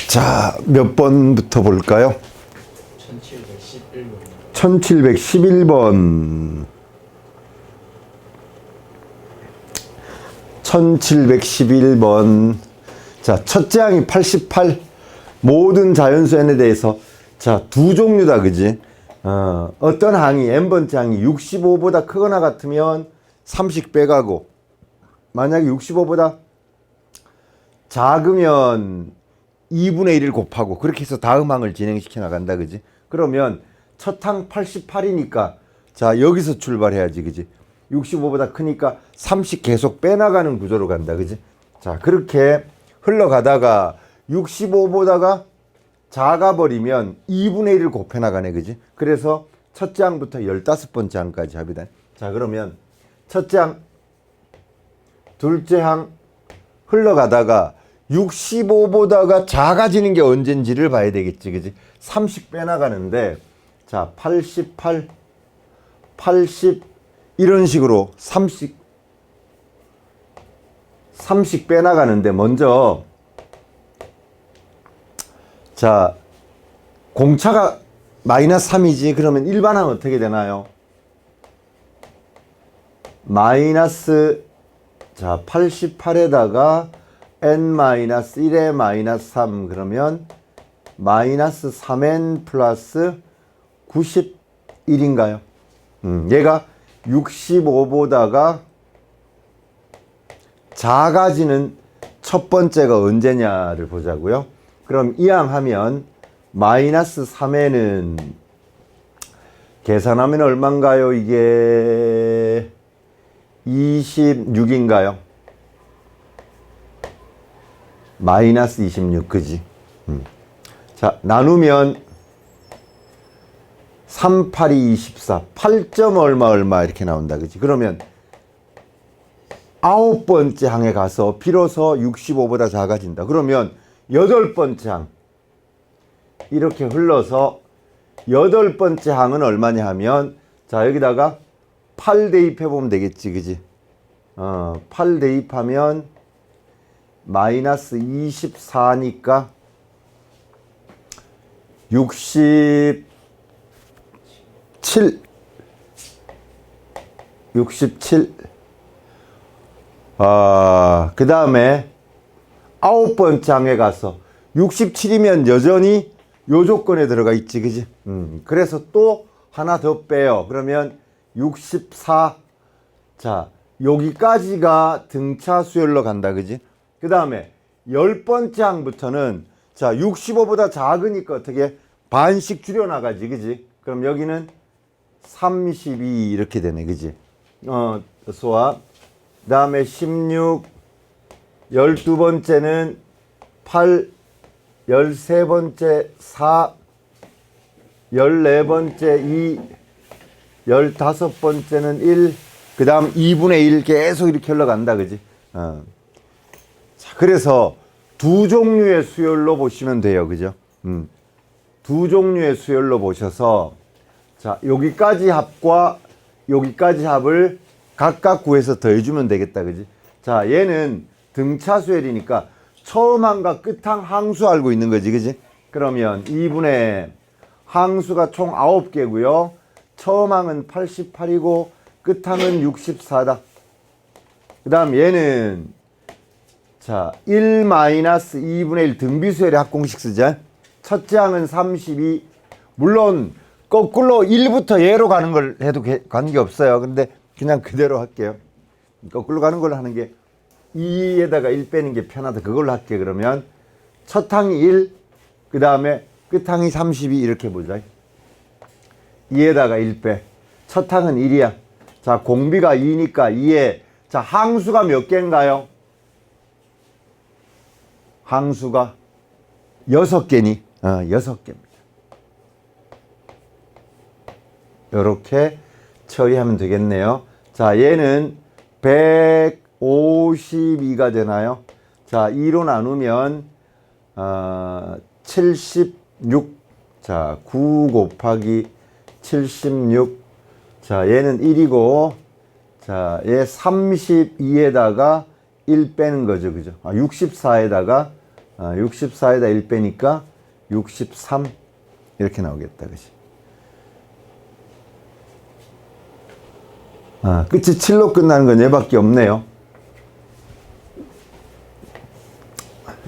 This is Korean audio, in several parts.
자, 몇 번부터 볼까요? 1711번. 1711번. 자, 첫째 항이 88. 모든 자연수 n에 대해서. 자, 두 종류다, 그지? 어떤 항이, n번째 항이 65보다 크거나 같으면 30 빼가고, 만약에 65보다 작으면 2분의 1을 곱하고, 그렇게 해서 다음 항을 진행시켜 나간다, 그지? 그러면 첫 항 88이니까, 자, 여기서 출발해야지, 그지? 65보다 크니까 30 계속 빼나가는 구조로 간다, 그지? 자, 그렇게 흘러가다가 65보다가 작아버리면 2분의 1을 곱해 나가네, 그지? 그래서 첫째 항부터 15번째 항까지 합니다. 자, 그러면 첫째 항, 둘째 항 흘러가다가 65보다가 작아지는 게 언젠지를 봐야 되겠지, 그지? 30 빼나가는데, 자, 88, 80, 이런 식으로 30 빼나가는데, 먼저, 자, 공차가 마이너스 3이지. 그러면 일반항 어떻게 되나요? 마이너스, 자, 88에다가 n-1에 마이너스 3, 그러면 마이너스 3n 플러스 91인가요? 얘가 65보다가 작아지는 첫 번째가 언제냐를 보자고요. 그럼 이항 하면 마이너스 3n은 계산하면 얼마인가요? 이게 26인가요? 마이너스 26, 그지? 자, 나누면 3, 8이 24, 8점 얼마 이렇게 나온다, 그지? 그러면 9번째 항에 가서 비로소 65보다 작아진다. 그러면 8번째 항, 이렇게 흘러서 8번째 항은 얼마냐 하면, 자, 여기다가 8 대입해보면 되겠지, 그지? 8 대입하면 마이너스 24니까 67, 67. 그 다음에 9번째 항에 가서 67이면 여전히 요 조건에 들어가 있지, 그지? 그래서 또 하나 더 빼요. 그러면 64. 자, 여기까지가 등차 수열로 간다, 그지? 그 다음에 10번째 항부터는, 자, 65보다 작으니까 어떻게 반씩 줄여나가지, 그지? 그럼 여기는 32 이렇게 되네, 그지? 소화. 그 다음에 16, 12번째는 8, 13번째 4, 14번째 2, 15번째는 1, 그 다음 2분의 1 계속 이렇게 흘러간다, 그지? 자, 그래서 두 종류의 수열로 보시면 돼요, 그죠? 두 종류의 수열로 보셔서, 자, 여기까지 합과 여기까지 합을 각각 구해서 더해주면 되겠다, 그지? 자, 얘는 등차 수열이니까 처음 항과 끝항 항수 알고 있는 거지, 그지? 그러면 2분의 항수가 총 9개고요. 처음 항은 88이고 끝항은 64다. 그 다음 얘는, 자, 1-2분의 1 등비수열의 합공식 쓰자. 첫째 항은 32. 물론 거꾸로 1부터 예로 가는 걸 해도 관계없어요. 근데 그냥 그대로 할게요. 거꾸로 가는 걸로 하는 게 2에다가 1 빼는 게 편하다. 그걸로 할게. 그러면 첫 항이 1, 그 다음에 끝 항이 32 이렇게 보자. 2에다가 1 빼. 첫 항은 1이야. 자, 공비가 2니까 2에, 자, 항수가 몇 개인가요? 항수가 6개니? 6개입니다. 이렇게 처리하면 되겠네요. 자, 얘는 152가 되나요? 자, 2로 나누면 76. 자, 9 곱하기 76. 자, 얘는 1이고, 자, 얘 32에다가 1 빼는 거죠, 그죠? 64에다가 64에다 1 빼니까 63 이렇게 나오겠다. 그치? 끝이 7로 끝나는 건 얘밖에 없네요.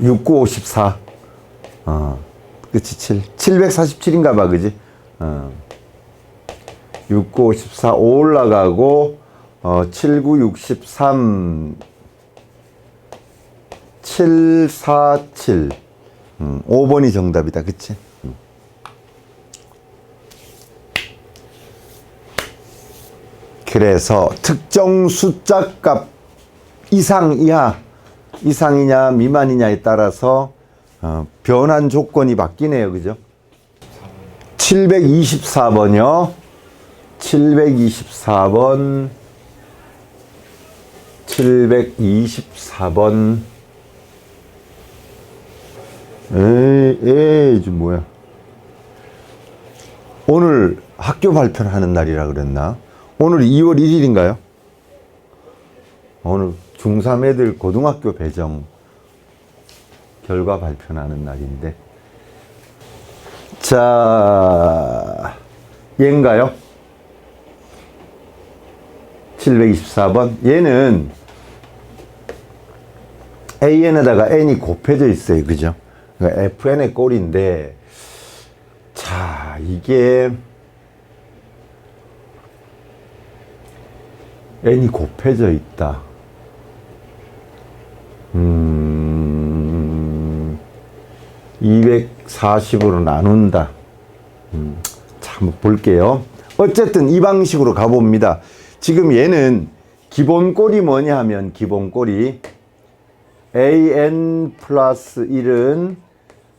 6, 9, 54. 끝이 7. 747인가 봐, 그지? 6, 9, 54, 5 올라가고, 7, 9, 63, 7, 4, 7. 5번이 정답이다, 그치? 그래서 특정 숫자 값 이상, 이하, 이상이냐, 미만이냐에 따라서 변환 조건이 바뀌네요, 그죠? 724번이요. 724번. 724번. 좀 뭐야. 오늘 학교 발표를 하는 날이라 그랬나? 오늘 2월 1일인가요? 오늘 중3 애들 고등학교 배정 결과 발표하는 날인데. 자, 얘인가요? 724번. 얘는 AN에다가 N이 곱해져 있어요. 그죠? 그러니까 FN의 꼴인데, 자, 이게 N이 곱해져 있다. 240으로 나눈다. 자, 한번 볼게요. 어쨌든 이 방식으로 가봅니다. 지금 얘는 기본꼴이 뭐냐 하면, 기본꼴이 AN 플러스 1은,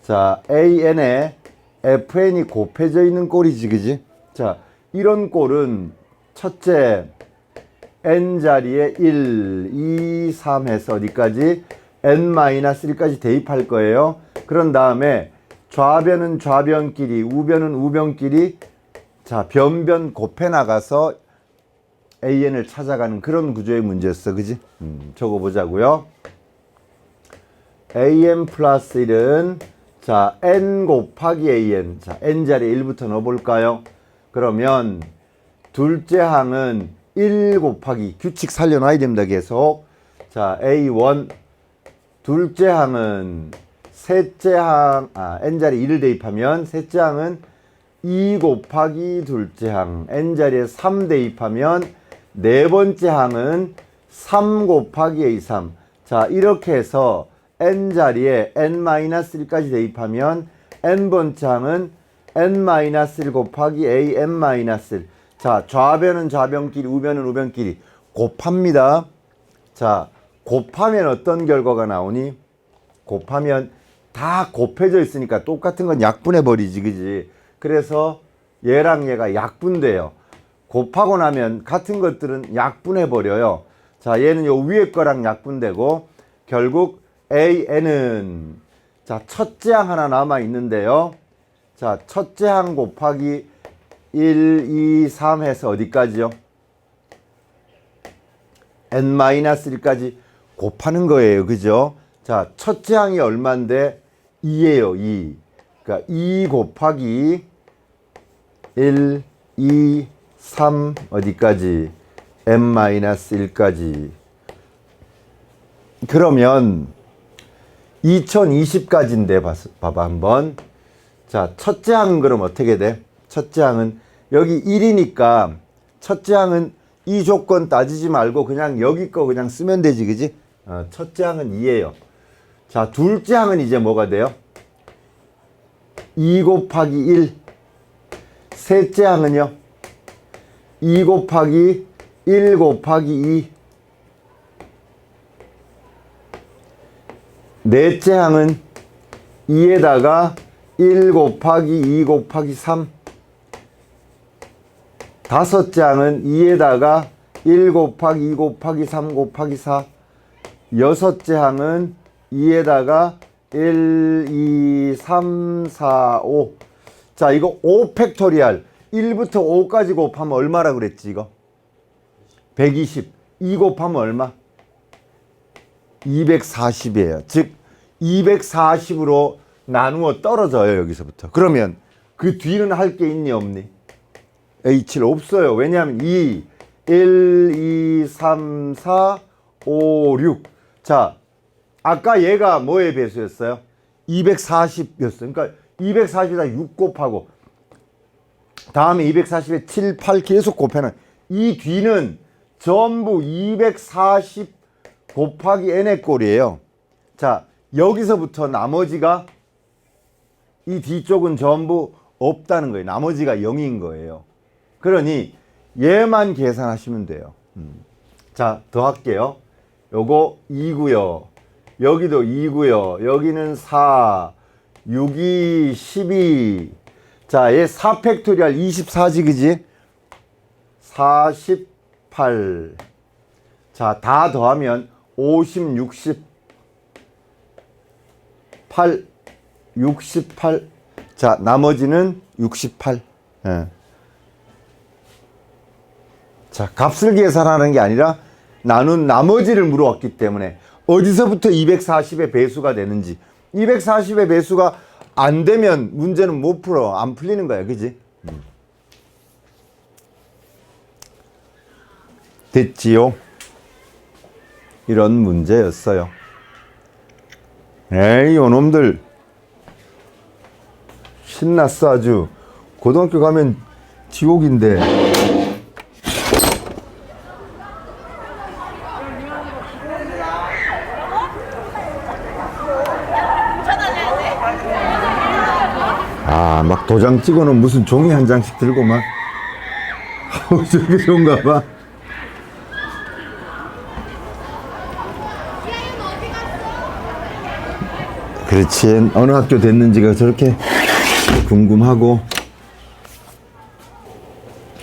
자, AN에 FN이 곱해져 있는 꼴이지, 그지? 자, 이런 꼴은 첫째, N자리에 1, 2, 3 해서 어디까지? N-1까지 대입할 거예요. 그런 다음에 좌변은 좌변끼리, 우변은 우변끼리, 자, 변변 곱해 나가서 AN을 찾아가는 그런 구조의 문제였어. 그지? 적어보자고요. AN 플러스 1은, 자, N 곱하기 AN. 자, N자리에 1부터 넣어볼까요? 그러면 둘째 항은 1 곱하기, 규칙 살려놔야 됩니다. 계속. 자, A1. 둘째 항은 셋째 항, N자리에 2를 대입하면 셋째 항은 2 곱하기 둘째 항, N자리에 3 대입하면 네 번째 항은 3 곱하기 A3. 자, 이렇게 해서 N자리에 N-1까지 대입하면 N번째 항은 N-1 곱하기 AN-1. 자, 좌변은 좌변끼리, 우변은 우변끼리 곱합니다. 자, 곱하면 어떤 결과가 나오니? 곱하면 다 곱해져 있으니까 똑같은 건 약분해 버리지, 그지? 그래서 얘랑 얘가 약분돼요. 곱하고 나면 같은 것들은 약분해 버려요. 자, 얘는 요 위에 거랑 약분되고, 결국 AN은, 자, 첫째 항 하나 남아 있는데요. 자, 첫째 항 곱하기 1, 2, 3 해서 어디까지요? N-1까지 곱하는 거예요. 그죠? 자, 첫째 항이 얼만데? 2예요. 2. 그러니까 2 곱하기 1, 2, 3 어디까지? N-1까지. 그러면 2020까지인데 봐봐 한번. 자, 첫째 항은 그럼 어떻게 돼? 첫째 항은 여기 1이니까 첫째 항은 이 조건 따지지 말고 그냥 여기 거 그냥 쓰면 되지, 그지? 첫째 항은 2예요. 자, 둘째 항은 이제 뭐가 돼요? 2 곱하기 1. 셋째 항은요? 2 곱하기 1 곱하기 2. 넷째 항은 2에다가 1 곱하기 2 곱하기 3. 다섯째 항은 2에다가 1 곱하기 2 곱하기 3 곱하기 4. 여섯째 항은 2에다가 1, 2, 3, 4, 5. 자, 이거 5 팩토리얼. 1부터 5까지 곱하면 얼마라 그랬지, 이거? 120. 2 곱하면 얼마? 240이에요. 즉, 240으로 나누어 떨어져요. 여기서부터. 그러면 그 뒤는 할 게 있니 없니? H를 없어요. 왜냐하면 2, 1, 2, 3, 4, 5, 6. 자, 아까 얘가 뭐의 배수였어요? 240이었어요. 그러니까 240에다 6 곱하고 다음에 240에 7, 8 계속 곱하는 이 뒤는 전부 240 곱하기 n의 꼴이에요. 자, 여기서부터 나머지가 이 뒤쪽은 전부 없다는 거예요. 나머지가 0인 거예요. 그러니 얘만 계산하시면 돼요. 자, 더 할게요. 요거 2고요. 여기도 2고요. 여기는 4, 6이 12. 자, 얘 4팩토리얼 24지, 그지? 48. 자, 다 더하면 50, 68, 68. 자, 나머지는 68. 예. 자, 값을 계산하는 게 아니라 나눈 나머지를 물어왔기 때문에 어디서부터 240의 배수가 되는지. 240의 배수가 안 되면 문제는 못 풀어. 안 풀리는 거야. 그지? 됐지요? 이런 문제였어요. 에이, 요놈들 신났어 아주. 고등학교 가면 지옥인데. 아, 막 도장 찍어놓은 무슨 종이 한 장씩 들고 막. 저게 좋은가 봐. 그렇지. 어느 학교 됐는지가 저렇게 궁금하고.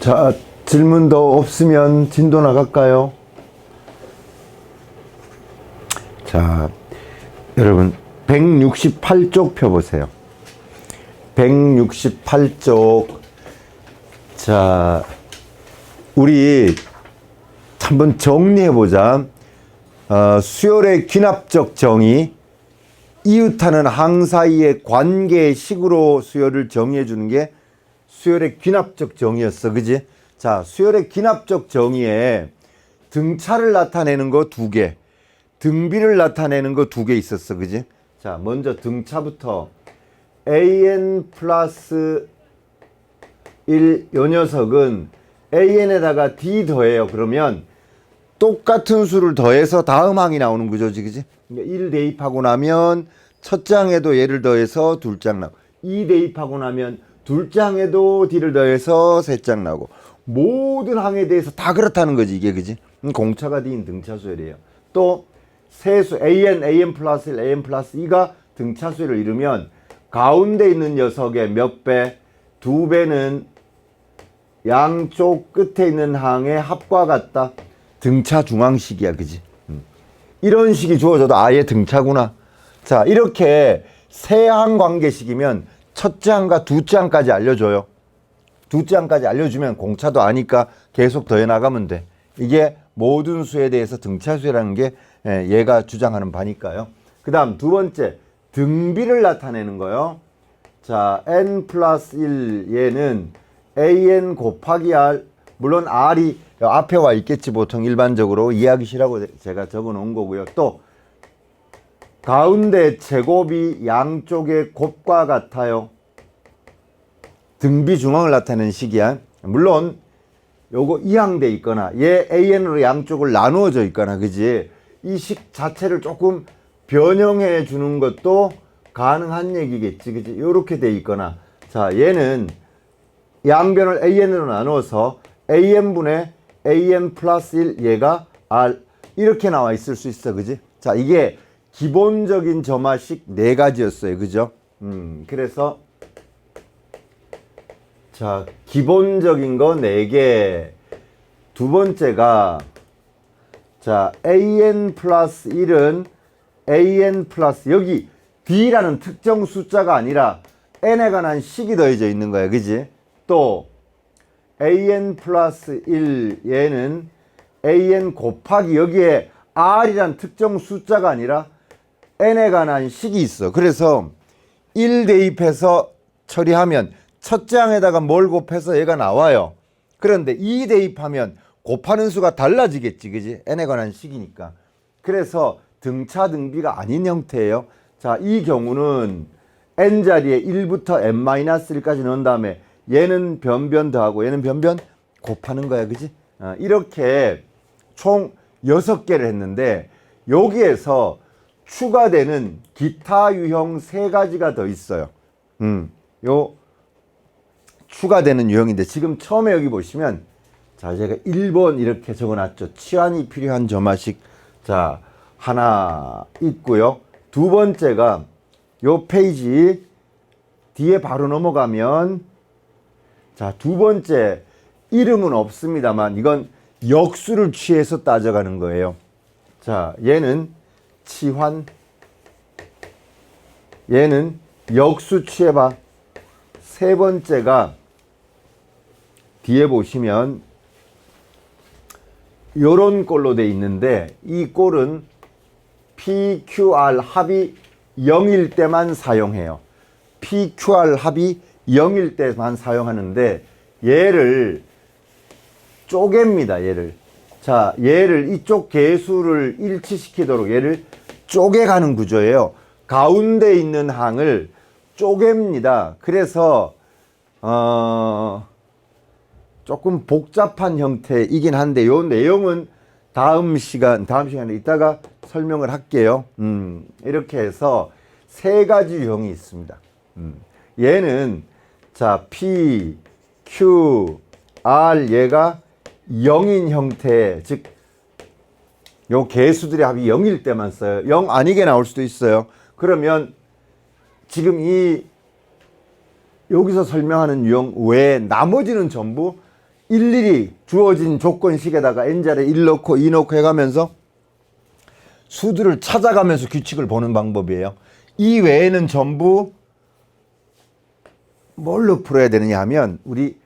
자, 질문 더 없으면 진도 나갈까요? 자, 여러분 168쪽 펴보세요. 168쪽. 자, 우리 한번 정리해보자. 수열의 귀납적 정의, 이웃하는 항 사이의 관계의 식으로 수열을 정의해주는 게 수열의 귀납적 정의였어. 그지? 자, 수열의 귀납적 정의에 등차를 나타내는 거 2개, 등비를 나타내는 거 2개 있었어. 그지? 자, 먼저 등차부터 an 플러스 1, 요 녀석은 an에다가 d 더해요. 그러면 똑같은 수를 더해서 다음 항이 나오는 구조지. 그지? 1 대입하고 나면 첫째 항에도 얘를 더해서 둘째 항 나오고, 2 대입하고 나면 둘째 항에도 d를 더해서 셋째 항 나오고, 모든 항에 대해서 다 그렇다는 거지. 이게. 그지? 공차가 d인 등차수열이에요. 또 세수 an 플러스 1, an 플러스 2가 등차수열을 이루면 가운데 있는 녀석의 몇 배? 2배는 양쪽 끝에 있는 항의 합과 같다. 등차 중앙식이야. 그지? 이런 식이 주어져도 아예 등차구나. 자, 이렇게 세 항 관계식이면 첫째 항과 둘째 항까지 알려줘요. 둘째 항까지 알려주면 공차도 아니까 계속 더해 나가면 돼. 이게 모든 수에 대해서 등차수라는 게 얘가 주장하는 바니까요. 그 다음 두 번째, 등비를 나타내는 거요. 자, n 플러스 1 얘는 an 곱하기 r, 물론 r이 앞에 와 있겠지. 보통 일반적으로 이해하기 싫라고 제가 적어 놓은 거고요. 또 가운데 제곱이 양쪽의 곱과 같아요. 등비 중앙을 나타내는 식이야. 물론 요거 이항돼 있거나 얘 an으로 양쪽을 나누어져 있거나, 그지? 이 식 자체를 조금 변형해 주는 것도 가능한 얘기겠지. 그지? 요렇게 돼 있거나. 자, 얘는 양변을 an으로 나누어서 an분의 an 플러스 1 얘가 r 이렇게 나와 있을 수 있어. 그지? 자, 이게 기본적인 점화식 4가지였어요. 그죠? 그래서 자, 기본적인 거 4개. 두 번째가 자, an 플러스 1은 an 플러스 여기 d라는 특정 숫자가 아니라 n에 관한 식이 더해져 있는 거야. 그지? 또 an 플러스 1 얘는 an 곱하기 여기에 r이란 특정 숫자가 아니라 n에 관한 식이 있어. 그래서 1 대입해서 처리하면 첫째 항에다가 뭘 곱해서 얘가 나와요. 그런데 2 대입하면 곱하는 수가 달라지겠지, 그지? n에 관한 식이니까. 그래서 등차 등비가 아닌 형태예요. 자, 이 경우는 n 자리에 1부터 n-1까지 넣은 다음에 얘는 변변 더하고 얘는 변변 곱하는 거야, 그지? 이렇게 총 6개를 했는데 여기에서 추가되는 기타 유형 3가지가 더 있어요. 요 추가되는 유형인데 지금 처음에 여기 보시면 자, 제가 1번 이렇게 적어놨죠. 치환이 필요한 점화식. 자, 하나 있고요. 두 번째가 요 페이지 뒤에 바로 넘어가면 자, 두 번째 이름은 없습니다만 이건 역수를 취해서 따져가는 거예요. 자, 얘는 치환, 얘는 역수 취해봐. 세 번째가 뒤에 보시면 요런 꼴로 돼 있는데 이 꼴은 PQR 합이 0일 때만 사용해요. PQR 합이 0일 때만 사용하는데 얘를 쪼갭니다. 얘를. 자, 얘를 이쪽 개수를 일치시키도록 얘를 쪼개가는 구조예요. 가운데 있는 항을 쪼갭니다. 그래서 조금 복잡한 형태이긴 한데 요 내용은 다음 시간에 이따가 설명을 할게요. 이렇게 해서 3가지 유형이 있습니다. 얘는 자, P, Q, R 얘가 0인 형태, 즉 요 개수들의 합이 0일 때만 써요. 0 아니게 나올 수도 있어요. 그러면 지금 이 여기서 설명하는 유형 외에 나머지는 전부 일일이 주어진 조건식에다가 n자리에 1 넣고 2 넣고 해가면서 수들을 찾아가면서 규칙을 보는 방법이에요. 이 외에는 전부 뭘로 풀어야 되느냐 하면 우리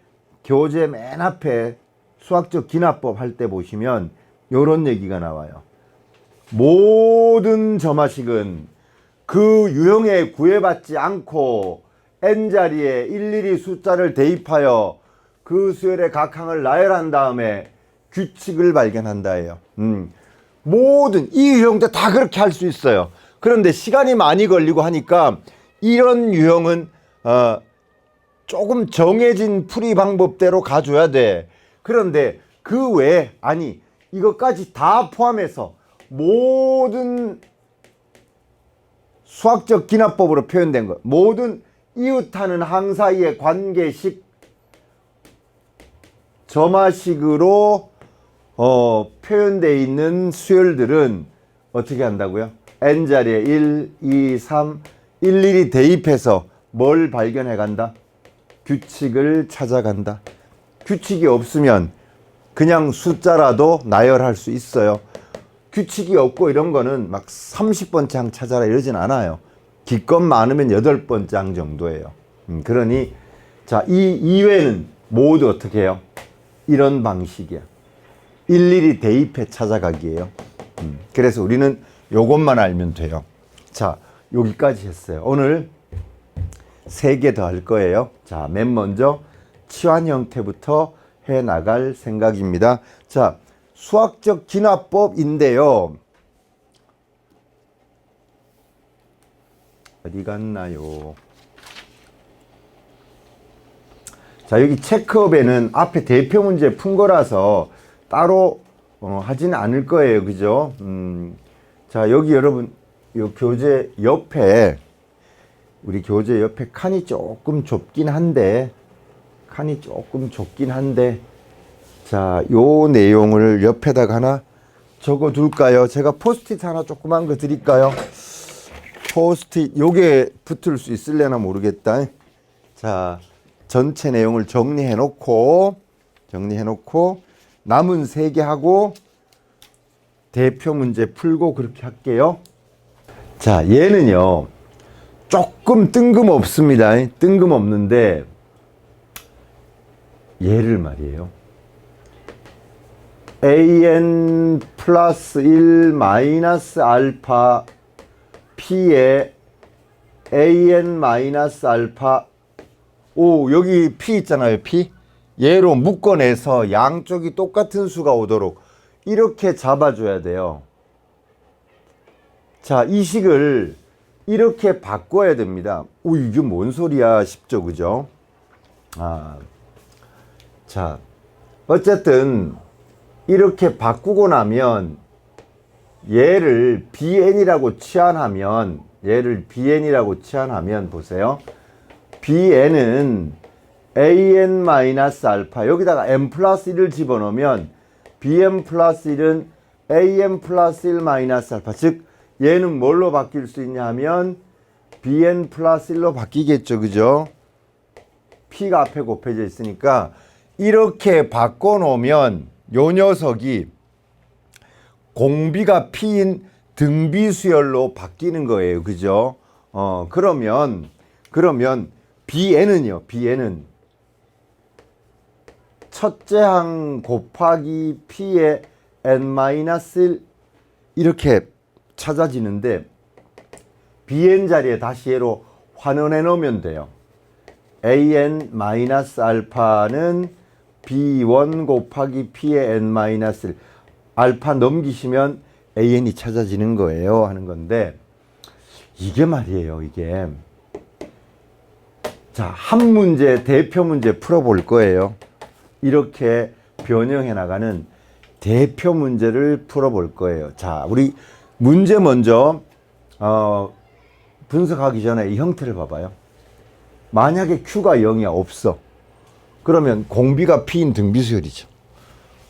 교재 맨 앞에 수학적 기납법 할 때 보시면 요런 얘기가 나와요. 모든 점화식은 그 유형에 구애받지 않고 n자리에 일일이 숫자를 대입하여 그 수열의 각 항을 나열한 다음에 규칙을 발견한다예요. 모든 이 유형들 다 그렇게 할 수 있어요. 그런데 시간이 많이 걸리고 하니까 이런 유형은 조금 정해진 풀이 방법대로 가줘야 돼. 그런데 그 외에 아니 이것까지 다 포함해서 모든 수학적 기납법으로 표현된 것, 모든 이웃하는 항 사이의 관계식 점화식으로 표현되어 있는 수열들은 어떻게 한다고요? n자리에 1, 2, 3 일일이 대입해서 뭘 발견해 간다? 규칙을 찾아간다. 규칙이 없으면 그냥 숫자라도 나열할 수 있어요. 규칙이 없고 이런 거는 막 30번째 항 찾아라 이러진 않아요. 기껏 많으면 8번째 항 정도예요. 그러니 자, 이 이외는 모두 어떻게 해요? 이런 방식이야. 일일이 대입해 찾아가기예요. 그래서 우리는 요것만 알면 돼요. 자, 여기까지 했어요. 오늘 3개 더 할 거예요. 자, 맨 먼저 치환 형태부터 해 나갈 생각입니다. 자, 수학적 기납법인데요. 어디 갔나요? 자, 여기 체크업에는 앞에 대표 문제 푼 거라서 따로 하지는 않을 거예요. 그죠? 자, 여기 여러분, 요 교재 옆에, 우리 교재 옆에 칸이 조금 좁긴 한데, 자, 요 내용을 옆에다가 하나 적어 둘까요? 제가 포스트잇 하나 조그만 거 드릴까요? 포스트잇, 요게 붙을 수 있을래나 모르겠다. 자, 전체 내용을 정리해 놓고 남은 3개 하고 대표 문제 풀고 그렇게 할게요. 자, 얘는요 조금 뜬금없습니다. 뜬금없는데 얘를 말이에요, an 플러스 1 마이너스 알파 P에 an 마이너스 알파, 오, 여기 P 있잖아요. P. 얘로 묶어내서 양쪽이 똑같은 수가 오도록 이렇게 잡아줘야 돼요. 자, 이 식을 이렇게 바꿔야 됩니다. 오, 이게 뭔 소리야 싶죠, 그죠? 자, 어쨌든 이렇게 바꾸고 나면 얘를 bn이라고 치환하면 보세요. bn은 an 마이너스 알파, 여기다가 n 플러스 1을 집어넣으면 bn 플러스 1은 an 플러스 1 마이너스 알파, 즉 얘는 뭘로 바뀔 수 있냐 하면 bn 플러스 1로 바뀌겠죠, 그죠? p가 앞에 곱해져 있으니까 이렇게 바꿔놓으면 요 녀석이 공비가 p인 등비수열로 바뀌는 거예요, 그죠? 그러면 bn은요, bn은 첫째 항 곱하기 p의 n-1 이렇게 찾아지는데 bn 자리에 다시 얘로 환원해 놓으면 돼요. an-알파는 b1 곱하기 p의 n-1 알파 넘기시면 an이 찾아지는 거예요 하는 건데, 이게 말이에요, 이게. 자, 한 문제, 대표 문제 풀어볼 거예요. 이렇게 변형해 나가는 대표 문제를 풀어볼 거예요. 자, 우리 문제 먼저 분석하기 전에 이 형태를 봐봐요. 만약에 Q가 0이야, 없어. 그러면 공비가 P인 등비수열이죠.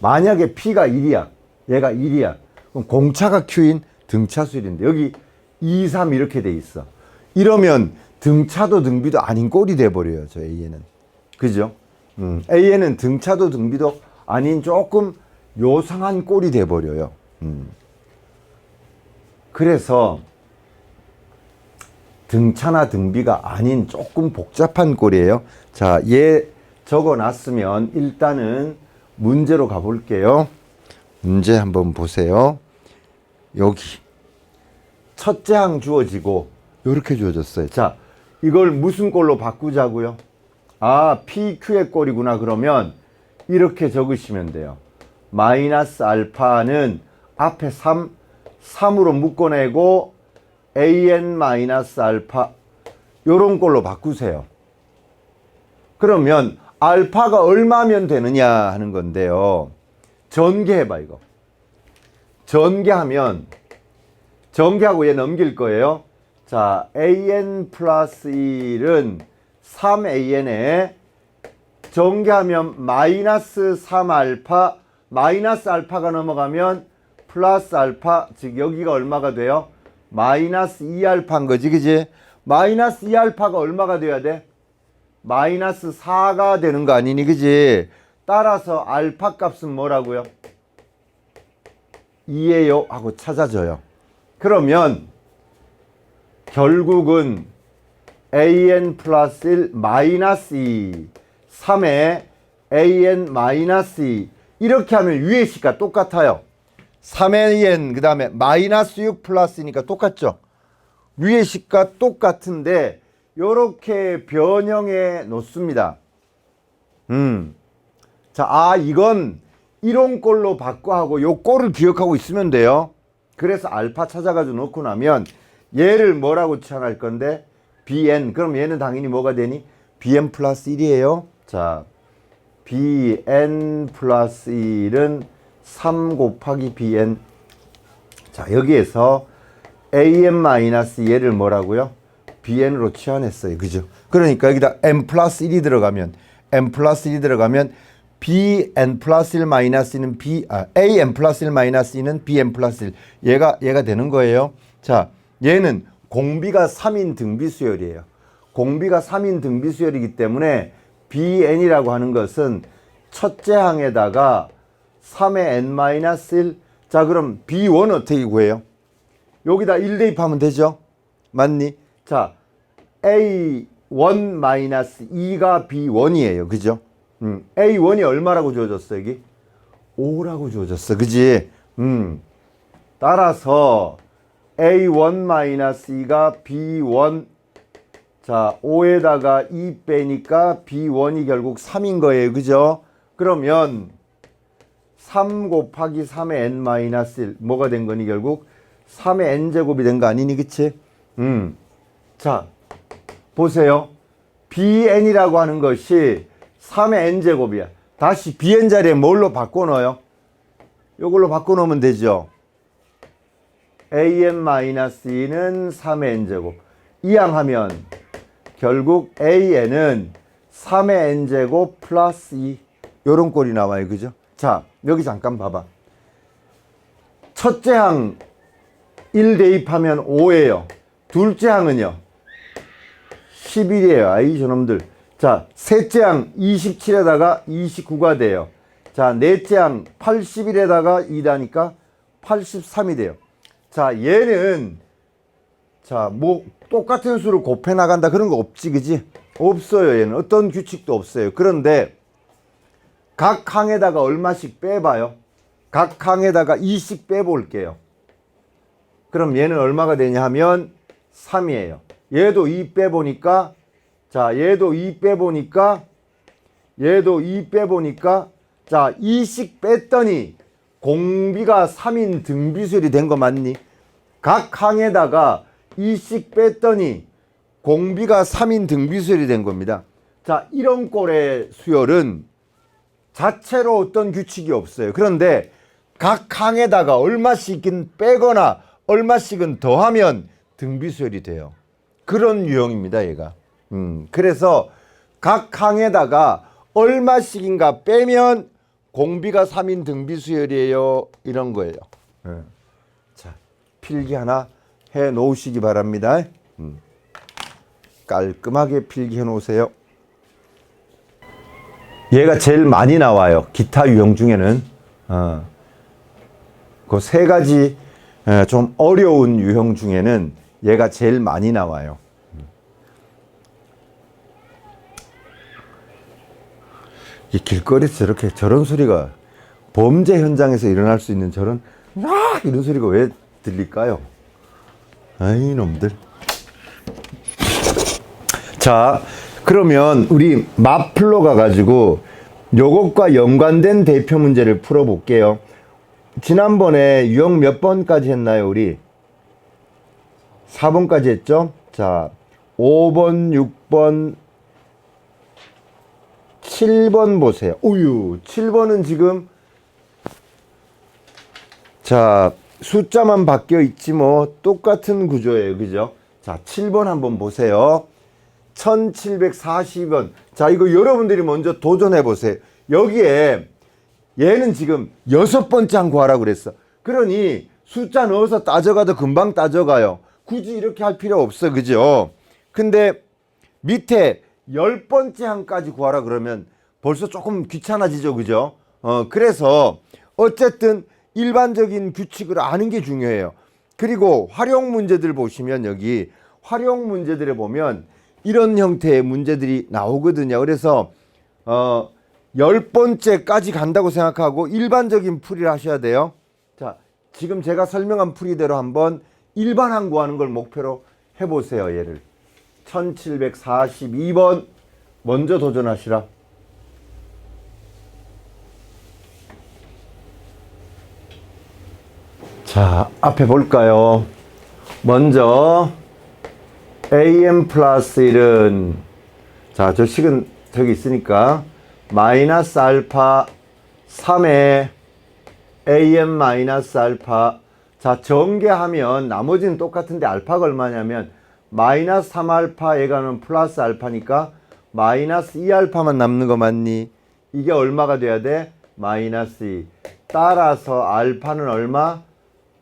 만약에 P가 1이야, 얘가 1이야. 그럼 공차가 Q인 등차수열인데 여기 2, 3 이렇게 돼 있어. 이러면 등차도 등비도 아닌 꼴이 돼버려요, 저 A에는. 그죠? A에는 등차도 등비도 아닌 조금 요상한 꼴이 돼버려요. 그래서 등차나 등비가 아닌 조금 복잡한 꼴이에요. 자, 얘 적어놨으면 일단은 문제로 가볼게요. 문제 한번 보세요. 여기 첫째 항 주어지고 이렇게 주어졌어요. 자, 이걸 무슨 꼴로 바꾸자고요? 아, PQ의 꼴이구나. 그러면 이렇게 적으시면 돼요. 마이너스 알파는 앞에 3으로 묶어내고 an 마이너스 알파 요런 꼴로 바꾸세요. 그러면 알파가 얼마면 되느냐 하는 건데요. 전개해봐, 이거. 전개하고 얘 넘길 거예요. 자, an 플러스 1은 3an에 전개하면 마이너스 3알파, 마이너스 알파가 넘어가면 플러스 알파, 즉 여기가 얼마가 돼요? 마이너스 2알파인 거지, 그지? 마이너스 2알파가 얼마가 돼야 돼? 마이너스 4가 되는 거 아니니, 그지? 따라서 알파 값은 뭐라고요? 2예요 하고 찾아져요. 그러면 결국은 an 플러스 1 마이너스 2 3에 an 마이너스 2 이렇게 하면 위의 식과 똑같아요. 3an 그 다음에 마이너스 6 플러스니까 똑같죠. 위의 식과 똑같은데 요렇게 변형해 놓습니다. 자, 이건 이런 꼴로 바꿔 하고 요 꼴을 기억하고 있으면 돼요. 그래서 알파 찾아가지고 놓고 나면 얘를 뭐라고 치환할 건데 bn, 그럼 얘는 당연히 뭐가 되니? bn 플러스 1이에요. 자, bn 플러스 1은 3 곱하기 bn. 자, 여기에서 an 마이너스 얘를 뭐라고요? bn으로 치환했어요. 그죠? 그러니까 여기다 n 플러스 1이 들어가면 bn 플러스 1 마이너스 2는 an 플러스 1 마이너스 2는 bn 플러스 1. 얘가 되는 거예요. 자, 얘는 공비가 3인 등비수열이에요. 공비가 3인 등비수열이기 때문에 bn이라고 하는 것은 첫째 항에다가 3의 n-1. 자, 그럼 b1 어떻게 구해요? 여기다 1 대입하면 되죠? 맞니? 자, a1-2가 b1이에요. 그죠? a1이 얼마라고 주어졌어, 여기? 5라고 주어졌어. 그지? 따라서 A1-2가 B1. 자, 5에다가 2 빼니까 B1이 결국 3인 거예요. 그죠? 그러면 3 곱하기 3의 n-1 뭐가 된 거니 결국 3의 n제곱이 된 거 아니니 그치? 자 보세요. bn이라고 하는 것이 3의 n제곱이야. 다시 bn 자리에 뭘로 바꿔넣어요? 이걸로 바꿔놓으면 되죠. an-2는 3의 n제곱 이항하면 결국 an은 3의 n제곱 플러스 2 요런 꼴이 나와요. 그죠? 자, 여기 잠깐 봐봐. 첫째 항 1 대입하면 5예요. 둘째 항은요 11이에요. 아이 저놈들. 자, 셋째 항 27에다가 29가 돼요. 자, 넷째 항 81에다가 2다니까 83이 돼요. 자, 얘는 자, 뭐 똑같은 수를 곱해 나간다 그런 거 없지, 그지? 없어요. 얘는 어떤 규칙도 없어요. 그런데 각 항에다가 얼마씩 빼봐요. 각 항에다가 2씩 빼볼게요. 그럼 얘는 얼마가 되냐 하면 3이에요. 얘도 2 빼보니까 자, 얘도 2 빼보니까 얘도 2 빼보니까 자, 2씩 뺐더니 공비가 3인 등비수열이 된 거 맞니? 각 항에다가 2씩 뺐더니 공비가 3인 등비수열이 된 겁니다. 자, 이런 꼴의 수열은 자체로 어떤 규칙이 없어요. 그런데 각 항에다가 얼마씩은 빼거나 얼마씩은 더하면 등비수열이 돼요. 그런 유형입니다, 얘가. 그래서 각 항에다가 얼마씩인가 빼면 공비가 3인 등비수열이에요. 이런 거예요. 자, 필기 하나 해 놓으시기 바랍니다. 깔끔하게 필기해 놓으세요. 얘가 제일 많이 나와요. 기타 유형 중에는. 그 세 가지 좀 어려운 유형 중에는 얘가 제일 많이 나와요. 이 길거리에서 저런 소리가 범죄 현장에서 일어날 수 있는 저런 이런 소리가 왜 들릴까요? 아이 놈들. 자, 그러면 우리 마플로 가가지고 요것과 연관된 대표 문제를 풀어볼게요. 지난번에 유형 몇 번까지 했나요? 우리 4번까지 했죠? 자, 5번, 6번, 7번 보세요. 오유, 7번은 지금 자, 숫자만 바뀌어 있지 뭐 똑같은 구조예요. 그죠? 자, 7번 한번 보세요. 1740원. 자, 이거 여러분들이 먼저 도전해 보세요. 여기에 얘는 지금 6번째 항 구하라고 그랬어. 그러니 숫자 넣어서 따져가도 금방 따져가요. 굳이 이렇게 할 필요 없어. 그죠? 근데 밑에 10번째 항까지 구하라 그러면 벌써 조금 귀찮아지죠. 그죠? 그래서 어쨌든 일반적인 규칙을 아는 게 중요해요. 그리고 활용 문제들 보시면 여기 활용 문제들에 보면 이런 형태의 문제들이 나오거든요. 그래서 10번째까지 간다고 생각하고 일반적인 풀이를 하셔야 돼요. 자, 지금 제가 설명한 풀이대로 한번 일반항 구하는 걸 목표로 해보세요. 얘를 1742번 먼저 도전하시라. 자, 앞에 볼까요? 먼저 am 플러스 1은 자, 저 식은 저기 있으니까 마이너스 알파 3에 am 마이너스 알파. 자, 전개하면 나머지는 똑같은데 알파가 얼마냐면 마이너스 3알파 얘가는 플러스 알파니까 마이너스 2알파만 남는 거 맞니? 이게 얼마가 돼야 돼? 마이너스 2. 따라서 알파는 얼마?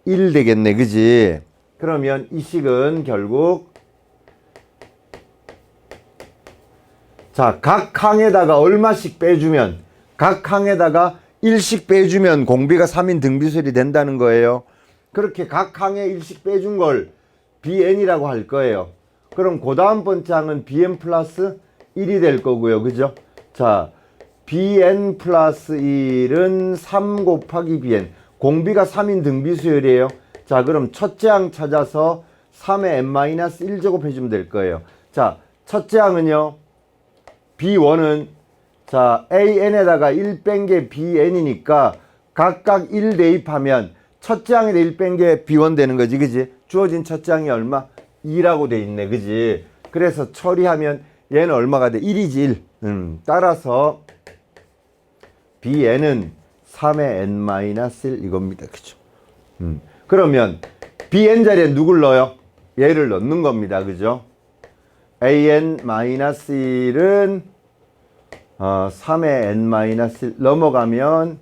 1 되겠네. 그지? 그러면 이 식은 결국 자, 각 항에다가 얼마씩 빼주면 각 항에다가 1씩 빼주면 공비가 3인 등비수열이 된다는 거예요. 그렇게 각 항에 1씩 빼준 걸 bn이라고 할 거예요. 그럼 그 다음 번째 항은 bn 플러스 1이 될 거고요. 그죠? 자, bn 플러스 1은 3 곱하기 bn. 공비가 3인 등비수열이에요. 자, 그럼 첫째 항 찾아서 3의 n-1제곱 해주면 될 거예요. 자, 첫째 항은요. b1은 자, an에다가 1 뺀 게 bn이니까 각각 1 대입하면 첫째 항에 1 뺀 게 b1 되는 거지, 그지? 주어진 첫째 항이 얼마? 2라고 돼 있네, 그지? 그래서 처리하면 얘는 얼마가 돼? 1이지, 1. 따라서 bn은 3의 n-1 이겁니다, 그죠? 그러면 bn 자리에 누굴 넣어요? 얘를 넣는 겁니다, 그죠? an-1은 3의 n-1 넘어가면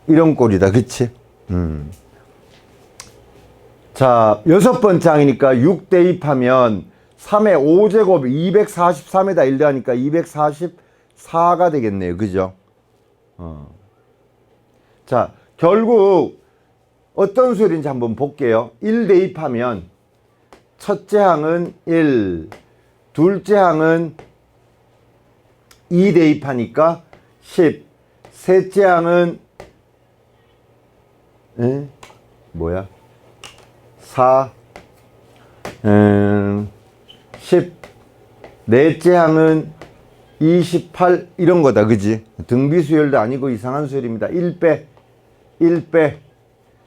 이런 꼴이다, 그치? 자, 여섯 번째 항이니까 6 대입하면 3의 5제곱 243에다 1 더하니까 244가 되겠네요, 그죠? 자, 결국 어떤 수열인지 한번 볼게요. 1 대입하면 첫째 항은 1, 둘째 항은 2 대입하니까 10, 셋째 항은 4, 10, 넷째 항은 28 이런 거다, 그지? 등비 수열도 아니고 이상한 수열입니다. 1빼, 1빼,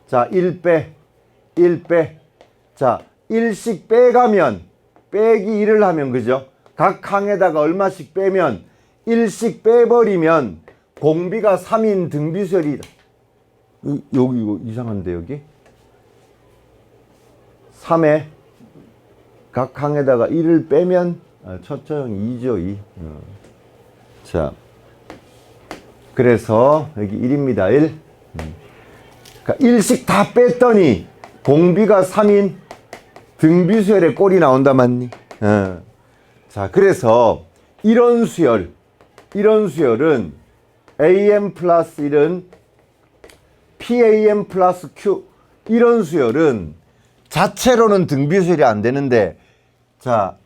자, 1빼, 1빼, 자, 1씩 빼가면 빼기 1을 하면, 그죠? 각 항에다가 얼마씩 빼면 1씩 빼버리면 공비가 3인 등비 수열이다. 여기 이거 이상한데, 여기 3에 각 항에다가 1을 빼면 첫째 항 2죠, 2. 자, 그래서 여기 1입니다, 1. 그러니까 1씩 다 뺐더니 공비가 3인 등비수열의 꼴이 나온다, 맞니? 자, 그래서 이런 수열은 am 플러스 1은 pam 플러스 q, 이런 수열은 자체로는 등비수열이 안 되는데, 자,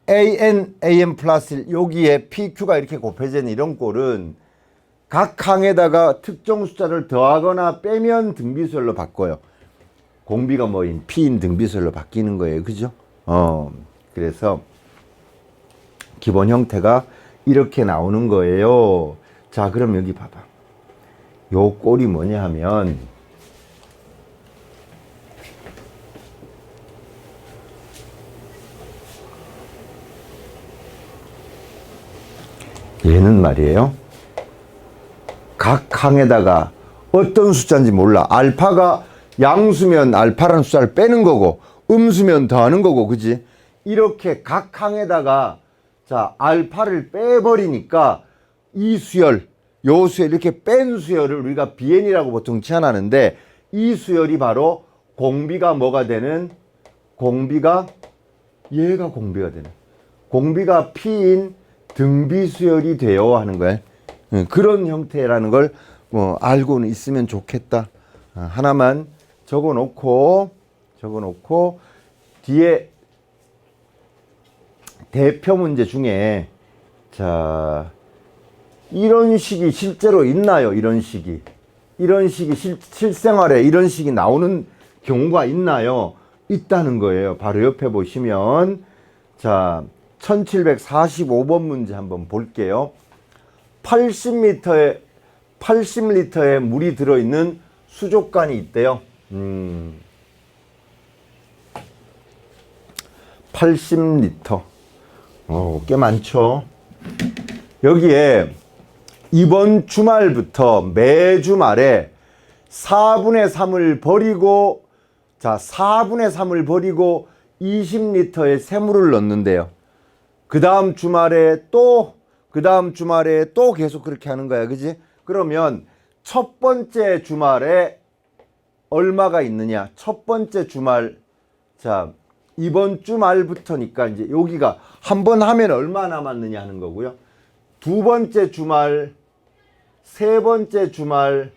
am 플러스 1, 여기에 pq가 이렇게 곱해지는 이런 꼴은 각 항에다가 특정 숫자를 더하거나 빼면 등비수열로 바꿔요. 공비가 뭐인 p인 등비수열로 바뀌는 거예요, 그죠? 그래서 기본 형태가 이렇게 나오는 거예요. 자, 그럼 여기 봐봐. 요 꼴이 뭐냐 하면 얘는 말이에요. 각 항에다가 어떤 숫자인지 몰라. 알파가 양수면 알파라는 숫자를 빼는 거고, 음수면 더하는 거고, 그지? 이렇게 각 항에다가 자, 알파를 빼버리니까 이 수열, 요 수열, 이렇게 뺀 수열을 우리가 bn이라고 보통 치환하는데, 이 수열이 바로 공비가 뭐가 되는? 공비가, 얘가 공비가 되는. 공비가 p인 등비수열이 되어 하는 거예요. 그런 형태라는 걸 알고는 있으면 좋겠다. 하나만 적어놓고 뒤에 대표 문제 중에 자, 이런 식이 실제로 있나요? 이런 식이 실생활에 이런 식이 나오는 경우가 있나요? 있다는 거예요. 바로 옆에 보시면 자, 1745번 문제 한번 볼게요. 80리터의 물이 들어있는 수족관이 있대요. 80리터. 꽤 많죠. 여기에 이번 주말부터 매주말에 4분의 3을 버리고, 자, 4분의 3을 버리고 20리터의 새물을 넣는데요. 그 다음 주말에 또 계속 그렇게 하는 거야, 그지? 그러면 첫 번째 주말에 얼마가 있느냐? 첫 번째 주말, 자, 이번 주말부터니까 이제 여기가 한 번 하면 얼마 남았느냐 하는 거고요. 두 번째 주말, 세 번째 주말,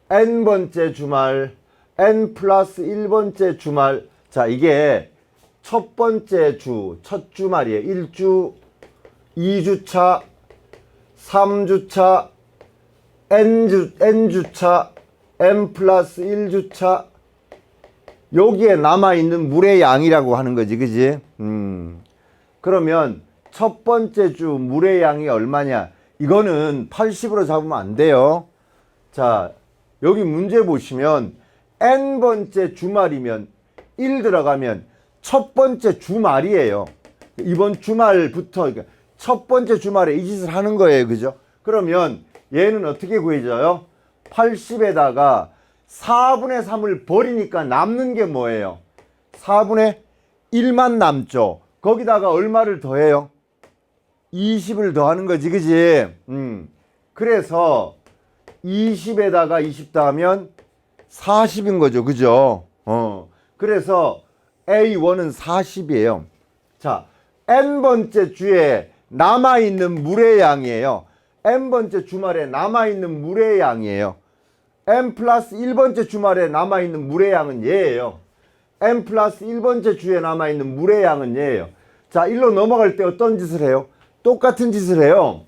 n번째 주말, n 플러스 1번째 주말. 자, 이게 첫 번째 주, 첫 주말이에요. 1주, 2주차, 3주차, n주차, n 플러스 1주차, 여기에 남아있는 물의 양이라고 하는 거지, 그지? 그러면 첫 번째 주 물의 양이 얼마냐? 이거는 80으로 잡으면 안 돼요. 자, 여기 문제 보시면 n번째 주말이면 1 들어가면 첫 번째 주말이에요. 이번 주말부터, 그러니까 첫 번째 주말에 이 짓을 하는 거예요. 그죠? 그러면 얘는 어떻게 구해져요? 80에다가 4분의 3을 버리니까 남는 게 뭐예요? 4분의 1만 남죠. 거기다가 얼마를 더해요? 20을 더하는 거지, 그지? 그래서 20에다가 20 더하면 40인 거죠, 그죠? 그래서 A1은 40이에요. 자, n번째 주에 남아있는 물의 양이에요. n번째 주말에 남아있는 물의 양이에요. n 플러스 1번째 주말에 남아있는 물의 양은 얘예요. n 플러스 1번째 주에 남아있는 물의 양은 얘예요. 자, 일로 넘어갈 때 어떤 짓을 해요? 똑같은 짓을 해요.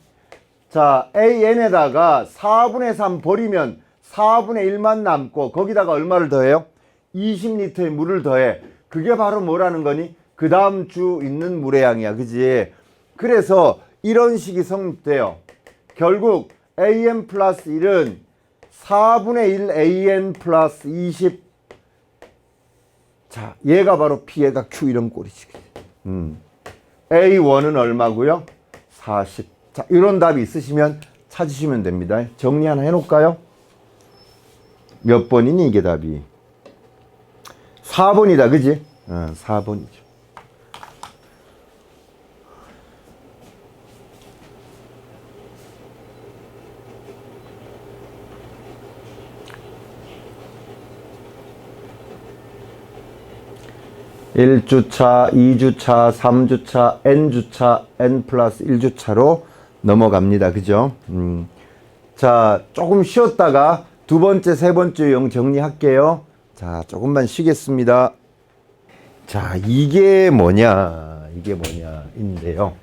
자, AN에다가 4분의 3 버리면 4분의 1만 남고 거기다가 얼마를 더해요? 20리터의 물을 더해. 그게 바로 뭐라는 거니? 그 다음 주 있는 물의 양이야. 그지? 그래서 이런 식이 성립돼요. 결국 AN 플러스 1은 4분의 1 AN 플러스 20. 자, 얘가 바로 P, 얘가 Q 이런 꼴이지. A1은 얼마고요? 40. 자, 이런 답이 있으시면 찾으시면 됩니다. 정리 하나 해놓을까요? 몇 번이니 이게 답이? 4번이다, 그지? 4번이죠. (1주차) (2주차) (3주차) (n주차) (n 플러스 1주차로) 넘어갑니다. 그죠? 자, 조금 쉬었다가 두 번째, 세 번째 용 정리할게요. 자, 조금만 쉬겠습니다. 자, 이게 뭐냐, 인데요.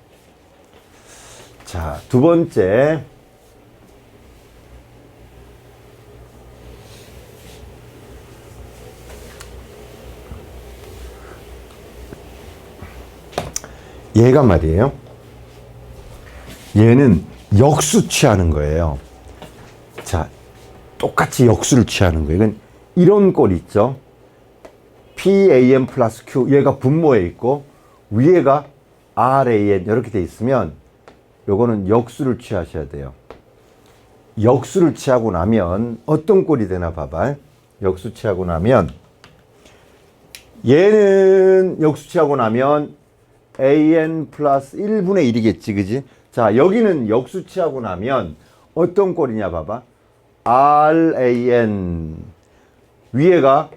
자, 두 번째. 얘가 말이에요. 얘는 역수 취하는 거예요. 자, 똑같이 역수를 취하는 거예요. 이건 이런 꼴 있죠. PAN 플러스 Q, 얘가 분모에 있고 위에가 RAN 이렇게 돼 있으면 요거는 역수를 취하셔야 돼요. 역수를 취하고 나면 어떤 꼴이 되나 봐봐. 역수 취하고 나면 얘는 역수 취하고 나면 AN 플러스 1분의 1이겠지, 그지? 자, 여기는 역수 취하고 나면 어떤 꼴이냐 봐봐. RAN 위에가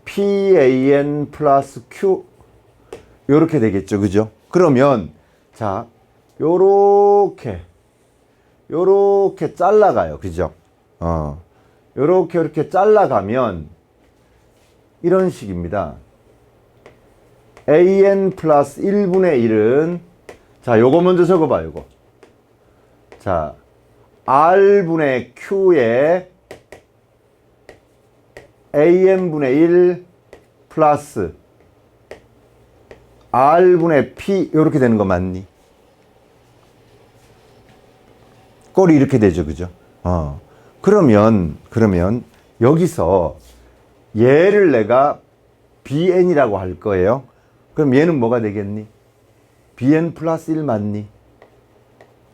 PAN 플러스 Q 요렇게 되겠죠, 그죠? 그러면 자, 요렇게 잘라가요, 그죠? 요렇게 이렇게 잘라가면 이런 식입니다. AN 플러스 1분의 1은 자, 요거 먼저 적어봐, 요거. 자, R분의 Q에 AN분의 1 플러스 R분의 P 요렇게 되는 거 맞니? 꼴이 이렇게 되죠, 그죠? 그러면 여기서 얘를 내가 BN이라고 할 거예요. 그럼 얘는 뭐가 되겠니? BN 플러스 1 맞니?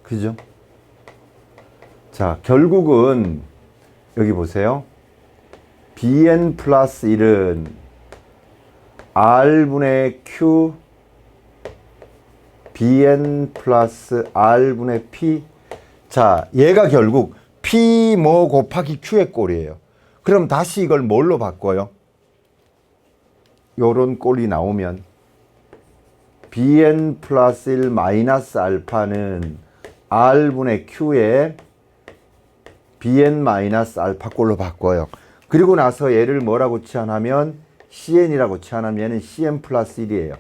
그죠? 자, 결국은 여기 보세요. BN 플러스 1은 R분의 Q BN 플러스 R분의 P. 자, 얘가 결국 P 뭐 곱하기 Q의 꼴이에요. 그럼 다시 이걸 뭘로 바꿔요? 요런 꼴이 나오면 BN 플러스 1 마이너스 알파는 R분의 Q에 BN 마이너스 알파 꼴로 바꿔요. 그리고 나서 얘를 뭐라고 치환하면 CN이라고 치환하면 얘는 CN 플러스 1이에요.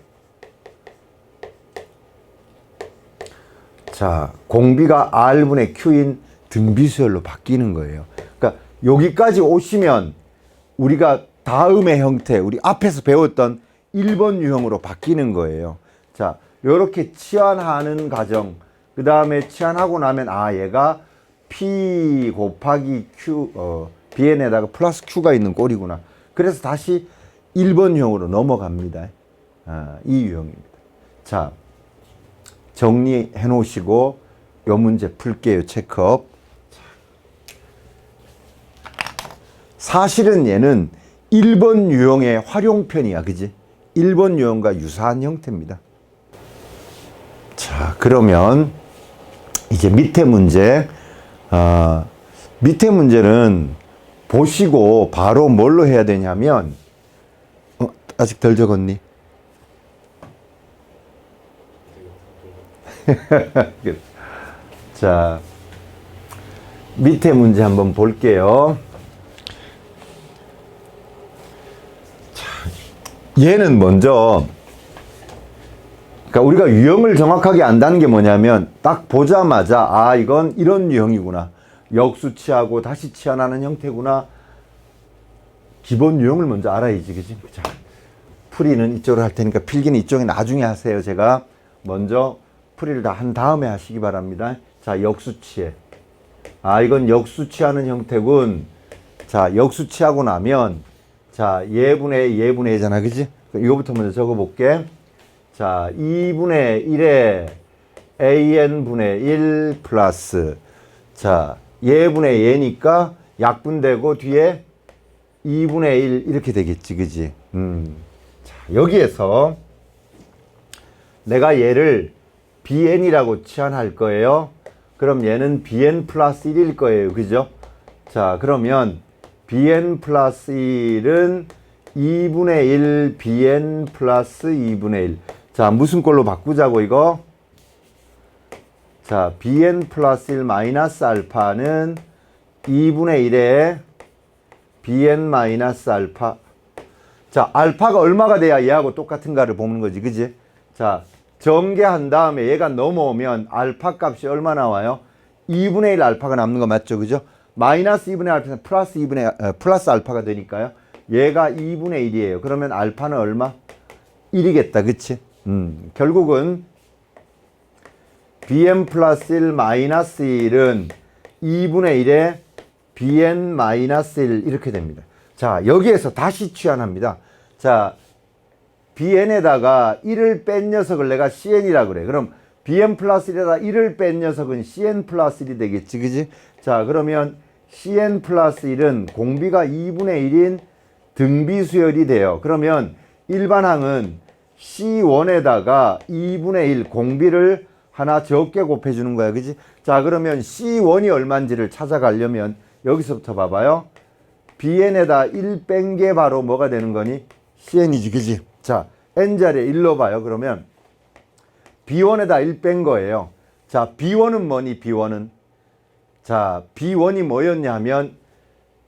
자, 공비가 R분의 Q인 등비수열로 바뀌는 거예요. 그러니까 여기까지 오시면 우리가 다음의 형태, 우리 앞에서 배웠던 1번 유형으로 바뀌는 거예요. 자, 요렇게 치환하는 과정, 그 다음에 치환하고 나면 얘가 P 곱하기 Q, BN에다가 플러스 Q가 있는 꼴이구나. 그래서 다시 1번 유형으로 넘어갑니다. 이 유형입니다. 자, 정리해 놓으시고 요 문제 풀게요. 체크업. 사실은 얘는 1번 유형의 활용편이야. 그지? 1번 유형과 유사한 형태입니다. 자, 그러면 이제 밑에 문제. 밑에 문제는 보시고 바로 뭘로 해야 되냐면, 아직 덜 적었니? 자, 밑에 문제 한번 볼게요. 자, 얘는 먼저, 그러니까 우리가 유형을 정확하게 안다는 게 뭐냐면 딱 보자마자 이건 이런 유형이구나. 역수치하고 다시 치환하는 형태구나. 기본 유형을 먼저 알아야지. 그치? 자, 풀이는 이쪽으로 할 테니까 필기는 이쪽에 나중에 하세요. 제가 먼저 풀이를 다 한 다음에 하시기 바랍니다. 자, 역수치해. 이건 역수치하는 형태군. 자, 역수치하고 나면, 자, 예분의 예분의잖아. 그지? 이거부터 먼저 적어볼게. 자, 2분의 1에 AN분의 1 플러스, 자, 예분의 예니까 약분되고 뒤에 2분의 1 이렇게 되겠지. 그지? 자, 여기에서 내가 얘를 BN이라고 치환할 거예요. 그럼 얘는 BN 플러스 1일 거예요. 그죠? 자, 그러면 BN 플러스 1은 2분의 1 BN 플러스 2분의 1. 자, 무슨 꼴로 바꾸자고 이거? 자, BN 플러스 1 마이너스 알파는 2분의 1에 BN 마이너스 알파. 자, 알파가 얼마가 돼야 얘하고 똑같은가를 보는 거지. 그지? 자, 전개한 다음에 얘가 넘어오면 알파 값이 얼마 나와요? 2분의 1 알파가 남는 거 맞죠? 그죠? 마이너스 2분의 알파는 플러스 알파가 되니까요. 얘가 2분의 1이에요. 그러면 알파는 얼마? 1이겠다. 그치? 결국은 bn 플러스 1 마이너스 1은 2분의 1에 bn 마이너스 1 이렇게 됩니다. 자, 여기에서 다시 치환합니다. 자, bn에다가 1을 뺀 녀석을 내가 cn이라고 그래. 그럼 bn 플러스 1에다 1을 뺀 녀석은 cn 플러스 1이 되겠지. 그지? 자, 그러면 cn 플러스 1은 공비가 2분의 1인 등비수열이 돼요. 그러면 일반항은 C1에다가 2분의 1 공비를 하나 적게 곱해주는 거야. 그지? 자, 그러면 C1이 얼마인지를 찾아가려면 여기서부터 봐봐요. BN에다 1 뺀 게 바로 뭐가 되는 거니? CN이지. 그지? 자, N자리에 1로 봐요. 그러면 B1에다 1 뺀 거예요. 자, B1은 뭐니? B1은? 자, B1이 뭐였냐 하면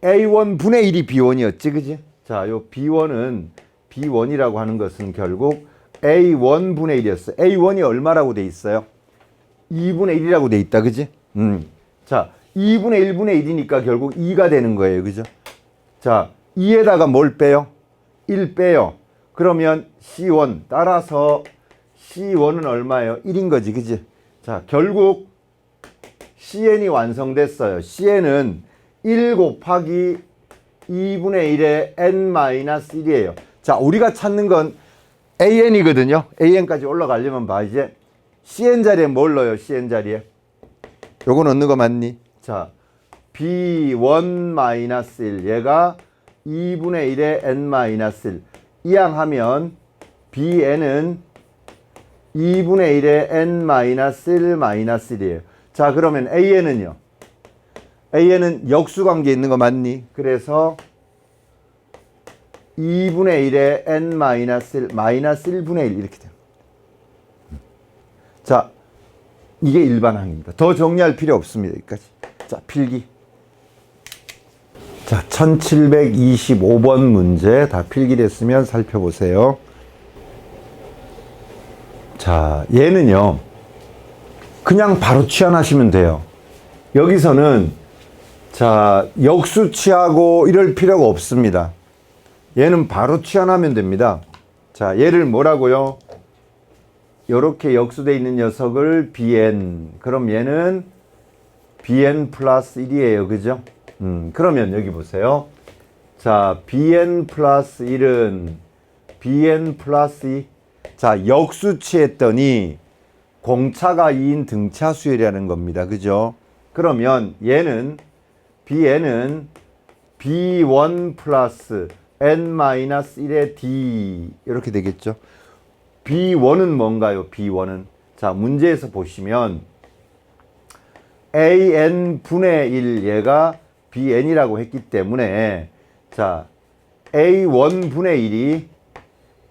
A1 분의 1이 B1이었지. 그지? 자, 요 B1이라고 하는 것은 결국 A1 분의 1이었어. A1이 얼마라고 돼 있어요? 2분의 1이라고 돼 있다. 그지? 자, 2분의 1분의 1이니까 결국 2가 되는 거예요. 그죠? 자, 2에다가 뭘 빼요? 1 빼요. 그러면 C1 따라서 C1은 얼마예요? 1인 거지. 그지? 자, 결국 CN이 완성됐어요. CN은 1 곱하기 2분의 1의 n-1이에요. 자, 우리가 찾는 건 AN이거든요. AN까지 올라가려면 봐. 이제 CN 자리에 뭘 넣어요? CN 자리에. 요거 넣는 거 맞니? 자, B1-1. 얘가 2분의 1의 n-1. 이항하면 BN은 2분의 1의 n-1-1이에요. 자, 그러면 AN은요? AN은 역수관계에 있는 거 맞니? 그래서 2분의 1에 n-1, 마이너스 1분의 1 이렇게 돼요. 자, 이게 일반항입니다. 더 정리할 필요 없습니다. 여기까지. 자, 필기. 자, 1725번 문제 다 필기됐으면 살펴보세요. 자, 얘는요, 그냥 바로 치환하시면 돼요. 여기서는 자, 역수 취하고 이럴 필요가 없습니다. 얘는 바로 취환하면 됩니다. 자, 얘를 뭐라고요? 요렇게 역수되어 있는 녀석을 bn. 그럼 얘는 bn 플러스 1이에요. 그죠? 그러면 여기 보세요. 자, bn 플러스 1은 bn 플러스 2. 자, 역수 취했더니 공차가 2인 등차 수열이라는 겁니다. 그죠? 그러면 얘는 bn은 b1 플러스 n-1의 d 이렇게 되겠죠. b1은 뭔가요? b1은 자, 문제에서 보시면 an 분의 1 얘가 bn이라고 했기 때문에 자, a1 분의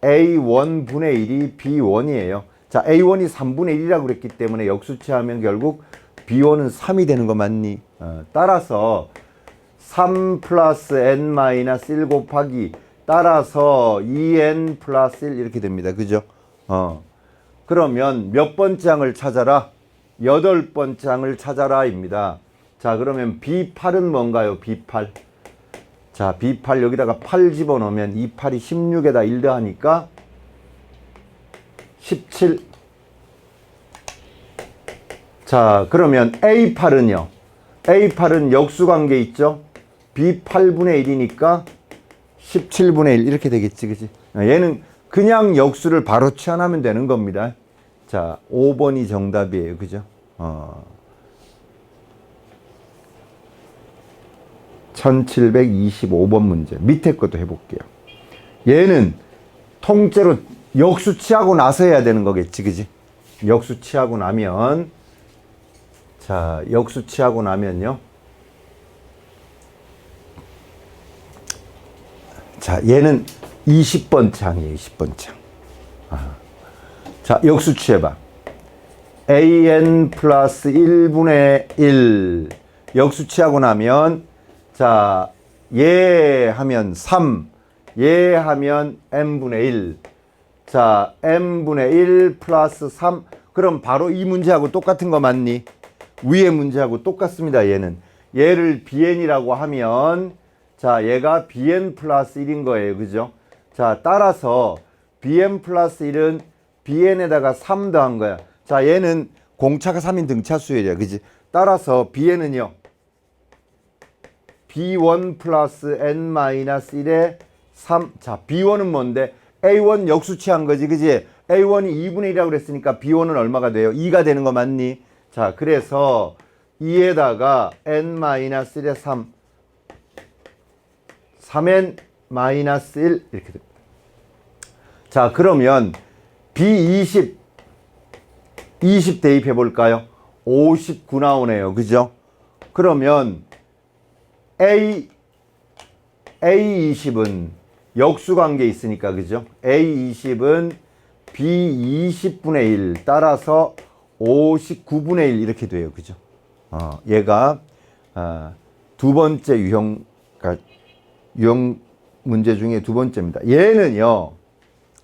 1이 b1이에요. 자, a1이 3분의 1이라고 그랬기 때문에 역수치하면 결국 b1은 3이 되는 거 맞니? 따라서 3 플러스 n-1 곱하기 따라서 2n 플러스 1 이렇게 됩니다. 그죠? 그러면 몇 번째 항을 찾아라? 8번째 항을 찾아라 입니다. 자, 그러면 B8은 뭔가요? B8. 자, B8 여기다가 8 집어넣으면 이 8이 16에다 1 더하니까 17. 자, 그러면 A8은요? A8은 역수관계 있죠? B8분의 1이니까 17분의 1 이렇게 되겠지, 그지? 얘는 그냥 역수를 바로 취환하면 되는 겁니다. 자, 5번이 정답이에요. 그죠? 1725번 문제. 밑에 것도 해볼게요. 얘는 통째로 역수 취하고 나서 해야 되는 거겠지, 그지? 역수 취하고 나면, 자, 역수 취하고 나면요. 자, 얘는 20번째 항이에요, 20번째 항. 자, 역수 취해봐. an 플러스 1분의 1. 역수 취하고 나면, 자, 얘 하면 3, 얘 하면 n분의 1. 자, n분의 1 플러스 3. 그럼 바로 이 문제하고 똑같은 거 맞니? 위의 문제하고 똑같습니다, 얘는. 얘를 bn이라고 하면, 자, 얘가 bn 플러스 1인 거예요. 그죠? 자, 따라서 bn 플러스 1은 bn에다가 3 더한 거야. 자, 얘는 공차가 3인 등차 수열이야. 그지? 따라서 bn은요. b1 플러스 n-1의 3. 자, b1은 뭔데? a1 역수 취한 거지. 그지? a1이 2분의 1이라고 그랬으니까 b1은 얼마가 돼요? 2가 되는 거 맞니? 자, 그래서 2에다가 n-1의 3. 3n-1 이렇게 됩니다. 자, 그러면 B20 대입해 볼까요? 59 나오네요. 그죠? 그러면 A20은 역수관계 있으니까, 그죠? A20은 B20분의 1 따라서 59분의 1 이렇게 돼요. 그죠? 얘가 두 번째 유형 문제 중에 두 번째입니다. 얘는요,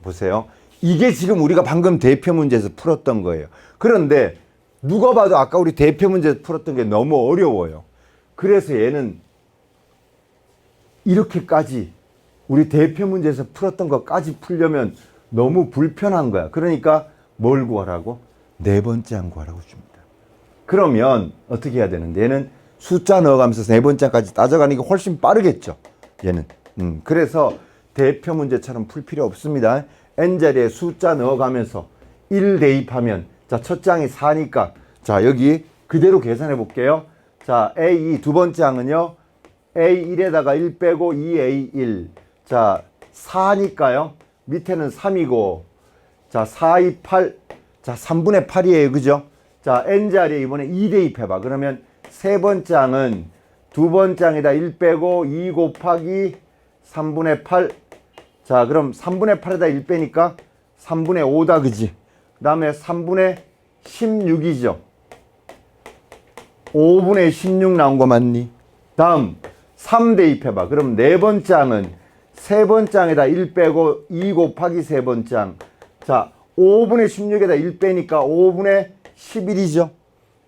보세요. 이게 지금 우리가 방금 대표 문제에서 풀었던 거예요. 그런데 누가 봐도 아까 우리 대표 문제에서 풀었던 게 너무 어려워요. 그래서 얘는 이렇게까지 우리 대표 문제에서 풀었던 것까지 풀려면 너무 불편한 거야. 그러니까 뭘 구하라고? 네 번째 항 구하라고 줍니다. 그러면 어떻게 해야 되는데, 얘는 숫자 넣어가면서 네 번째 항까지 따져가는 게 훨씬 빠르겠죠. 얘는. 그래서 대표 문제처럼 풀 필요 없습니다. n자리에 숫자 넣어가면서 1 대입하면, 자, 첫 장이 4니까, 자, 여기 그대로 계산해 볼게요. 자, A2 두 번째 항은요, A1에다가 1 빼고 2A1. 자, 4니까요. 밑에는 3이고, 자, 4, 2, 8. 자, 3분의 8이에요. 그죠? 자, n자리에 이번에 2 대입해봐. 그러면 세 번째 항은 두 번째 항에다 1 빼고 2 곱하기 3분의 8. 자, 그럼 3분의 8에다 1 빼니까 3분의 5다. 그지? 그 다음에 3분의 16이죠. 5분의 16 나온 거 맞니? 다음 3 대입해봐. 그럼 네 번째 항은 세 번째 항에다 1 빼고 2 곱하기 세 번째 항. 자, 5분의 16에다 1 빼니까 5분의 11이죠.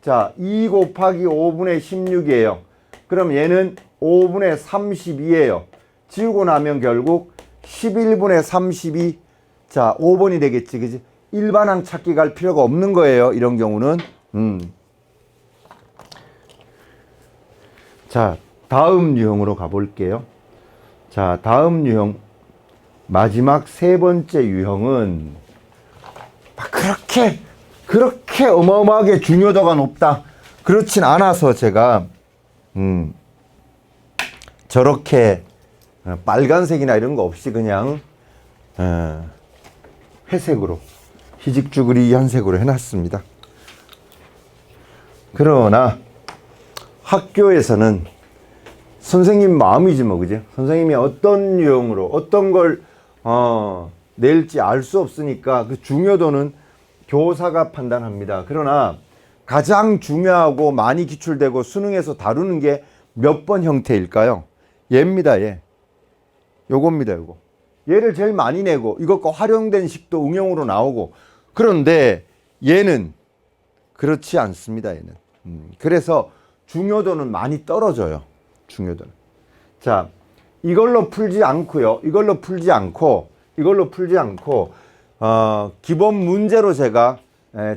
자, 2 곱하기 5분의 16이에요. 그럼 얘는 5분의 32예요. 지우고 나면 결국 11분의 32. 자, 5번이 되겠지. 그지? 일반항 찾기 갈 필요가 없는 거예요. 이런 경우는. 자, 다음 유형으로 가볼게요. 자, 다음 유형. 마지막 세 번째 유형은 그렇게 어마어마하게 중요도가 높다. 그렇진 않아서 제가 저렇게 빨간색이나 이런 거 없이 그냥 회색으로 희직주그리한 색으로 해놨습니다. 그러나 학교에서는 선생님 마음이지 뭐, 그죠? 선생님이 어떤 유형으로 어떤 걸 낼지 알 수 없으니까 그 중요도는 교사가 판단합니다. 그러나 가장 중요하고 많이 기출되고 수능에서 다루는 게 몇 번 형태일까요? 얘입니다. 얘. 요겁니다. 요거. 얘를 제일 많이 내고 이것과 활용된 식도 응용으로 나오고, 그런데 얘는 그렇지 않습니다. 얘는. 그래서 중요도는 많이 떨어져요. 중요도는. 자, 이걸로 풀지 않고요. 이걸로 풀지 않고 기본 문제로 제가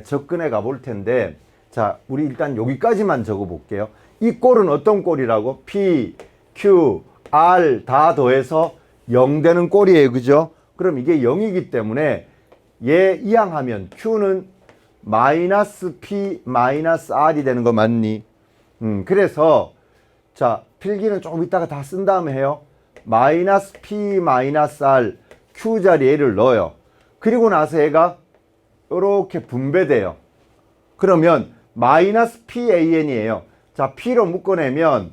접근해 가볼 텐데, 자, 우리 일단 여기까지만 적어 볼게요. 이 꼴은 어떤 꼴이라고? P, Q, R 다 더해서 0 되는 꼴이에요. 그죠? 그럼 이게 0이기 때문에 얘 이항하면 Q는 마이너스 P 마이너스 R이 되는 거 맞니? 그래서 자, 필기는 조금 이따가 다 쓴 다음에 해요. 마이너스 P 마이너스 R Q 자리에 얘를 넣어요. 그리고 나서 얘가 이렇게 분배돼요. 그러면 마이너스 PAN이에요. 자, P로 묶어내면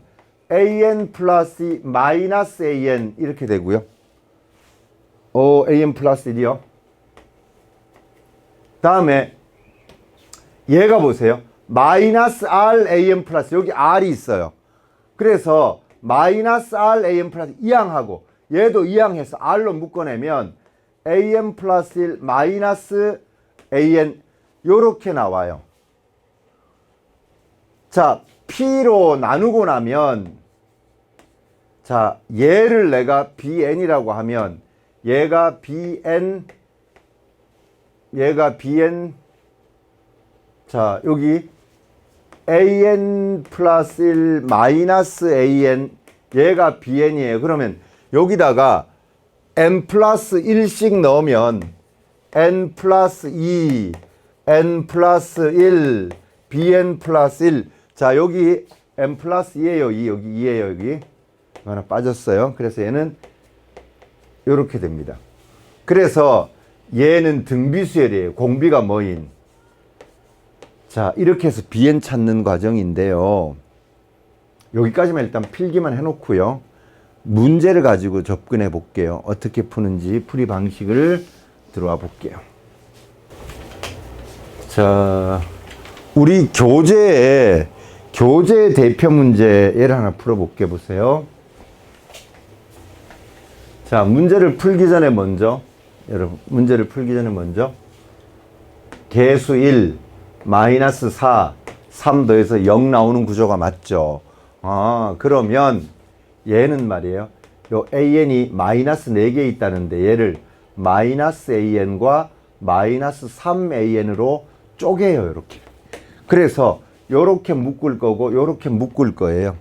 AN 플러스 마이너스 AN 이렇게 되고요. AN 플러스 1이요. 다음에 얘가 보세요. 마이너스 R AN 플러스, 여기 R이 있어요. 그래서 마이너스 R AN 플러스 이항하고 얘도 이항해서 R로 묶어내면 AN 플러스 1 마이너스 AN 요렇게 나와요. 자, P로 나누고 나면, 자, 얘를 내가 BN이라고 하면 얘가 BN, 자, 여기 AN 플러스 1 마이너스 AN, 얘가 BN이에요. 그러면 여기다가 N 플러스 1씩 넣으면 N 플러스 2, N 플러스 1, BN 플러스 1. 자, 여기 N 플러스 2예요. 여기 2예요. 여기 하나 빠졌어요. 그래서 얘는 이렇게 됩니다. 그래서 얘는 등비수열이에요. 공비가 뭐인. 자, 이렇게 해서 BN 찾는 과정인데요. 여기까지만 일단 필기만 해놓고요. 문제를 가지고 접근해 볼게요. 어떻게 푸는지 풀이 방식을 들어와 볼게요. 자, 우리 교재 대표 문제 예를 하나 풀어볼게 보세요. 자, 문제를 풀기 전에 먼저 개수 1, 마이너스 4, 3 더해서 0 나오는 구조가 맞죠? 그러면 얘는 말이에요. 요 AN이 마이너스 4개 있다는데 얘를 마이너스 AN과 마이너스 3AN으로 쪼개요. 이렇게. 그래서 요렇게 묶을 거고 요렇게 묶을 거예요.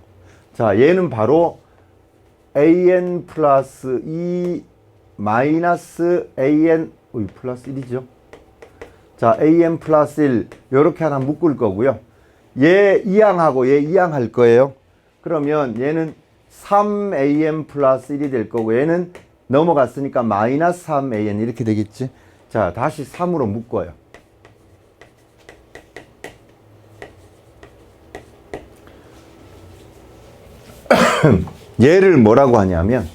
자, 얘는 바로 AN 플러스 2 마이너스 AN 플러스 1이죠. 자, AN 플러스 1 요렇게 하나 묶을 거고요. 얘 이항하고 얘 이항할 거예요. 그러면 얘는 3AN 플러스 1이 될 거고 얘는 넘어갔으니까 마이너스 3AN 이렇게 되겠지. 자, 다시 3으로 묶어요. 얘를 뭐라고 하냐면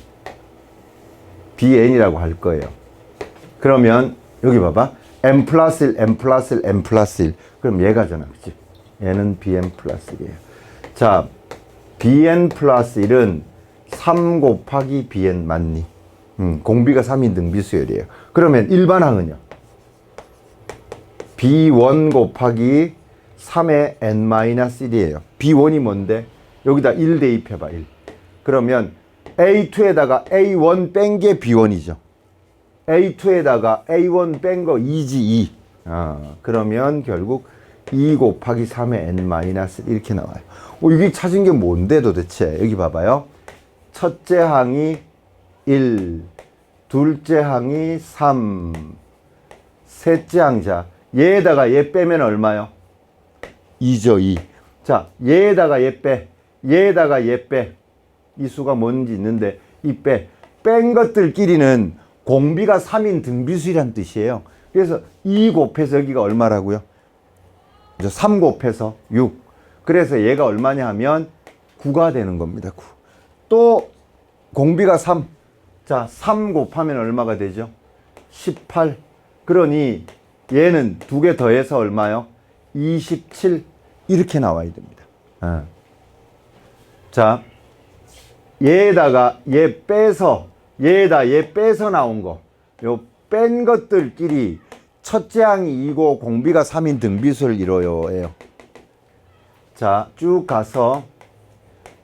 BN이라고 할 거예요. 그러면 여기 봐봐. M 플러스 1, M 플러스 1, M 플러스 1. 그럼 얘가잖아. 그치? 얘는 BN 플러스 1이에요. 자, BN 플러스 1은 3 곱하기 BN 맞니? 공비가 3인 등비수열이에요. 그러면 일반항은요? B1 곱하기 3의 n-1이에요. B1이 뭔데? 여기다 1 대입해봐. 1. 그러면 A2에다가 A1 뺀 게 B1이죠. A2에다가 A1 뺀 거 2지 2. 그러면 결국 2 곱하기 3의 n-1 이렇게 나와요. 이게 찾은 게 뭔데 도대체? 여기 봐봐요. 첫째 항이 1, 둘째 항이 3, 셋째 항자. 얘에다가 얘 빼면 얼마요? 2죠, 2. 자, 얘에다가 얘 빼. 얘에다가 얘 빼. 이 수가 뭔지 있는데 이 빼. 뺀 것들끼리는 공비가 3인 등비수이란 뜻이에요. 그래서 2 곱해서 여기가 얼마라고요? 3 곱해서 6. 그래서 얘가 얼마냐 하면 9가 되는 겁니다. 9. 또 공비가 3. 자, 3 곱하면 얼마가 되죠? 18. 그러니 얘는 2개 더해서 얼마요? 27. 이렇게 나와야 됩니다. 자, 얘에다가 얘 빼서 얘 빼서 나온 거. 요 뺀 것들끼리 첫째 항이 2고 공비가 3인 등비수를 이뤄요. 자, 쭉 가서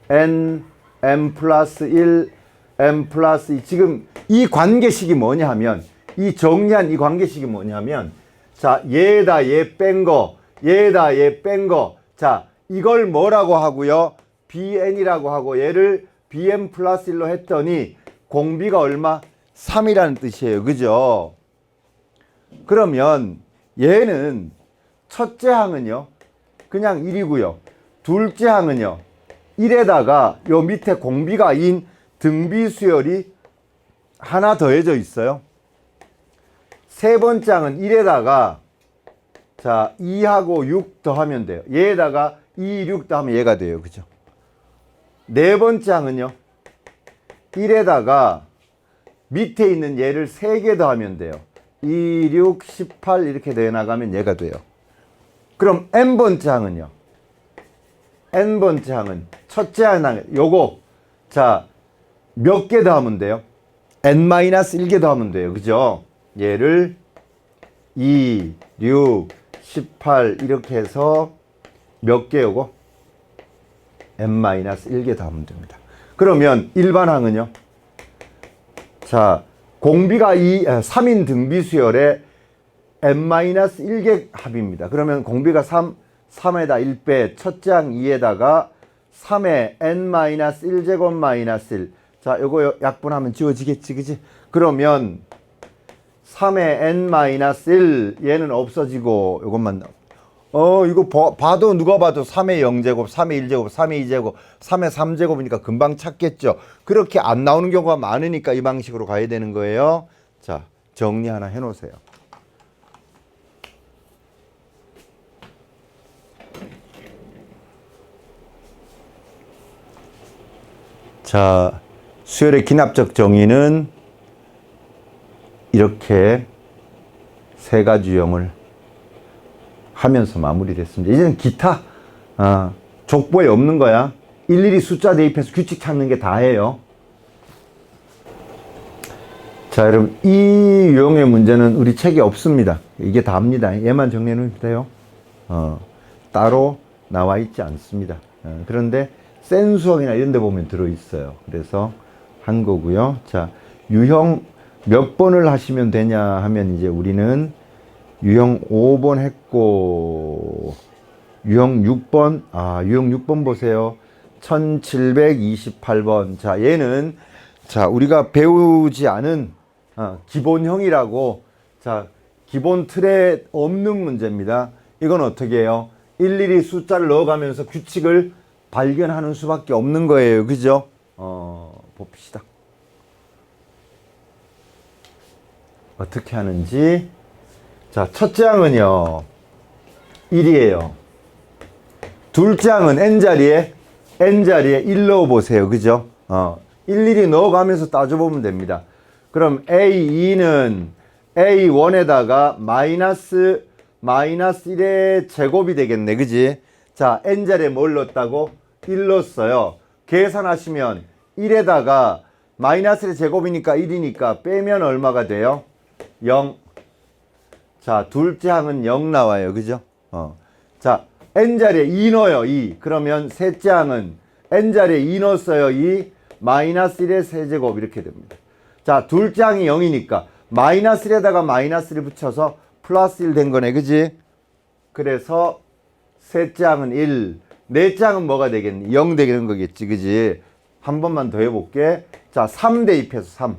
n, m 플러스 1, m 플러스 2. 지금 이 관계식이 뭐냐 하면, 이 정리한 이 관계식이 뭐냐 하면, 자, 얘에다 얘 뺀 거, 얘에다 얘 뺀 거. 자, 이걸 뭐라고 하고요? bn이라고 하고 얘를 bn 플러스 1로 했더니 공비가 얼마? 3이라는 뜻이에요. 그죠? 그러면 얘는 첫째 항은요, 그냥 1이고요. 둘째 항은요, 1에다가 요 밑에 공비가 2인 등비수열이 하나 더해져 있어요. 세 번째 항은 1에다가 자 2하고 6 더하면 돼요. 얘에다가 2, 6 더하면 얘가 돼요. 그죠? 네 번째 항은요, 1에다가 밑에 있는 얘를 3개 더하면 돼요. 2, 6, 18 이렇게 돼 나가면 얘가 돼요. 그럼 n번째 항은요, n번째 항은 첫째 항은 요거 자 몇 개 더하면 돼요? n-1개 더하면 돼요. 그죠? 얘를 2, 6, 18 이렇게 해서 몇 개 요거? n-1개 더하면 됩니다. 그러면 일반 항은요, 자 공비가 3인 등비수열의 n-1개 합입니다. 그러면 공비가 3, 3에다 1빼 첫째 항 2에다가 3의 n-1제곱 마이너스 1. 자, 요거 약분하면 지워지겠지, 그지? 그러면 3의 n-1 얘는 없어지고 요것만 이거 봐도 누가 봐도 3의 0제곱, 3의 1제곱, 3의 2제곱, 3의 3제곱이니까 금방 찾겠죠. 그렇게 안 나오는 경우가 많으니까 이 방식으로 가야 되는 거예요. 자, 정리 하나 해 놓으세요. 자, 수열의 기납적 정의는 이렇게 세 가지 유형을 하면서 마무리됐습니다. 이제는 기타 족보에 없는 거야. 일일이 숫자 대입해서 규칙 찾는 게 다예요. 자, 여러분 이 유형의 문제는 우리 책에 없습니다. 이게 다입니다. 얘만 정리해 놓으면 돼요. 따로 나와 있지 않습니다. 그런데 센 수학이나 이런 데 보면 들어있어요. 그래서 한 거고요. 자, 유형 몇 번을 하시면 되냐 하면 이제 우리는 유형 5번 했고 유형 6번 유형 6번 보세요. 1728번. 자, 얘는 자 우리가 배우지 않은 기본형이라고 자 기본 틀에 없는 문제입니다. 이건 어떻게 해요? 일일이 숫자를 넣어가면서 규칙을 발견하는 수밖에 없는 거예요. 그죠? 봅시다. 어떻게 하는지. 자, 첫째 항은요 1이에요. 둘째 항은 n자리에 1 넣어보세요. 그죠? 일일이 넣어가면서 따져보면 됩니다. 그럼 A2는 A1에다가 마이너스 1의 제곱이 되겠네. 그지? 자, n자리에 뭘 넣었다고? 1 넣었어요. 계산하시면 1에다가 마이너스의 제곱이니까 1이니까 빼면 얼마가 돼요? 0. 자, 둘째 항은 0 나와요. 그죠? 자, n자리에 2 넣어요. 2. 그러면 셋째 항은 n자리에 2 넣었어요. 2 마이너스 1의 세제곱 이렇게 됩니다. 자, 둘째 항이 0이니까 마이너스 1에다가 마이너스 1 붙여서 플러스 1 된 거네. 그지? 그래서 셋째 항은 1. 넷째 항은 뭐가 되겠니? 0 되는 거겠지. 그지? 한 번만 더 해볼게. 자, 3 대입해서 3.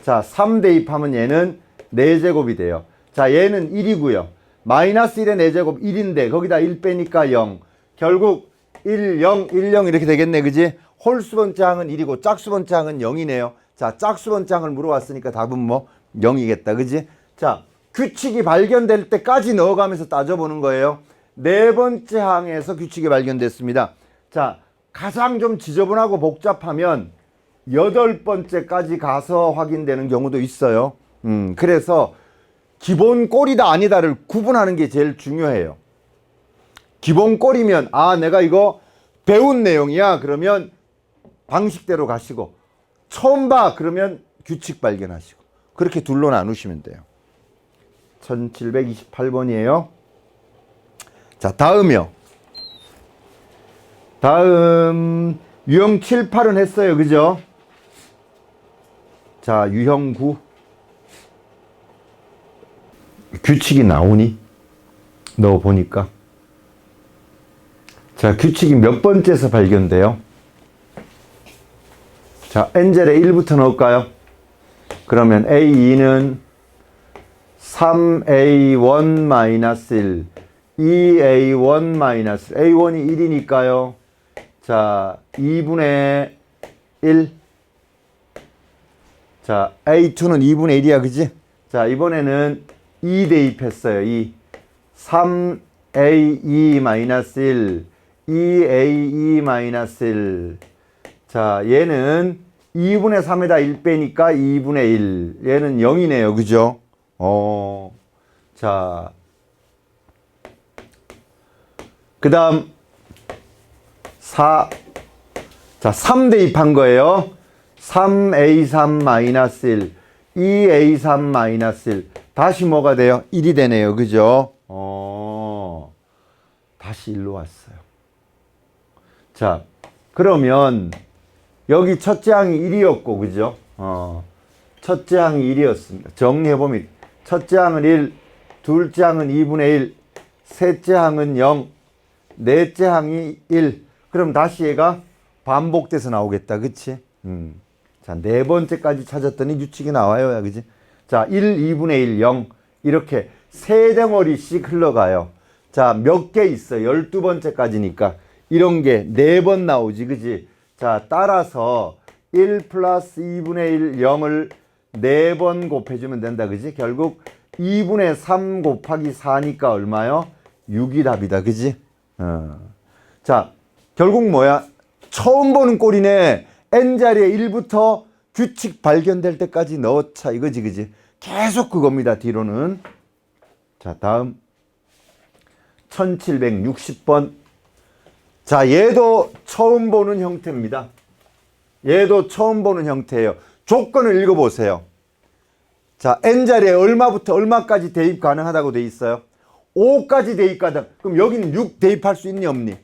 자, 3 대입하면 얘는 4제곱이 돼요. 자, 얘는 1이고요. 마이너스 1의 4제곱 1인데 거기다 1 빼니까 0. 결국 1, 0, 1, 0 이렇게 되겠네. 그지? 홀수 번째 항은 1이고 짝수 번째 항은 0이네요. 자, 짝수 번째 항을 물어봤으니까 답은 뭐 0이겠다. 그지? 자, 규칙이 발견될 때까지 넣어가면서 따져보는 거예요. 네 번째 항에서 규칙이 발견됐습니다. 자, 가장 좀 지저분하고 복잡하면 8번째까지 가서 확인되는 경우도 있어요. 그래서 기본 꼴이다 아니다를 구분하는 게 제일 중요해요. 기본 꼴이면 아 내가 이거 배운 내용이야 그러면 방식대로 가시고 처음 봐 그러면 규칙 발견하시고 그렇게 둘로 나누시면 돼요. 1728번이에요. 자, 다음이요. 다음 유형 7, 8은 했어요. 그죠? 자, 유형 9 규칙이 나오니? 넣어보니까 자, 규칙이 몇 번째에서 발견돼요? 자, n젤에 1부터 넣을까요? 그러면 a2는 3a1-1 2a1- a1이 1이니까요. 자, 2분의 1. 자, a2는 2분의 1이야. 그지? 자, 이번에는 2 대입했어요. 2. 3a2-1 2a2-1. 자, 얘는 2분의 3에다 1 빼니까 2분의 1. 얘는 0이네요. 그죠? 자, 그 다음 4. 자, 3 대입한 거예요. 3a3-1 2a3-1 다시 뭐가 돼요? 1이 되네요. 그죠? 다시 1로 왔어요. 자, 그러면 여기 첫째 항이 1이었고 그죠? 첫째 항이 1이었습니다. 정리해보면 첫째 항은 1, 둘째 항은 2분의 1, 셋째 항은 0, 넷째 항이 1. 그럼 다시 얘가 반복돼서 나오겠다. 그치? 자, 네 번째까지 찾았더니 규칙이 나와요. 그지? 자, 1, 2분의 1, 0. 이렇게 세 덩어리씩 흘러가요. 자, 몇 개 있어? 12번째까지니까. 이런 게 4번 나오지. 그지? 자, 따라서 1 플러스 2분의 1, 0을 4번 곱해주면 된다. 그지? 결국 2분의 3 곱하기 4니까 얼마요? 6이 답이다. 그지? 자, 결국 뭐야? 처음 보는 꼴이네. n자리에 1부터 규칙 발견될 때까지 넣자. 이거지. 그지? 계속 그겁니다. 뒤로는. 자, 다음 1760번. 자, 얘도 처음 보는 형태입니다. 얘도 처음 보는 형태예요. 조건을 읽어보세요. 자, n자리에 얼마부터 얼마까지 대입 가능하다고 돼 있어요? 5까지 대입 가능. 그럼 여기는 6 대입할 수 있니 없니?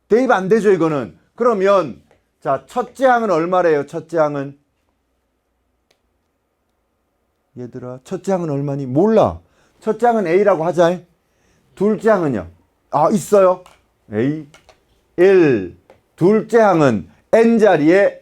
대입 안 되죠 이거는. 그러면 자, 첫째 항은 얼마래요? 첫째 항은 얘들아 첫째 항은 얼마니? 몰라. 첫째 항은 A라고 하자. 둘째 항은요? 아, 있어요. A 1. 둘째 항은 n자리에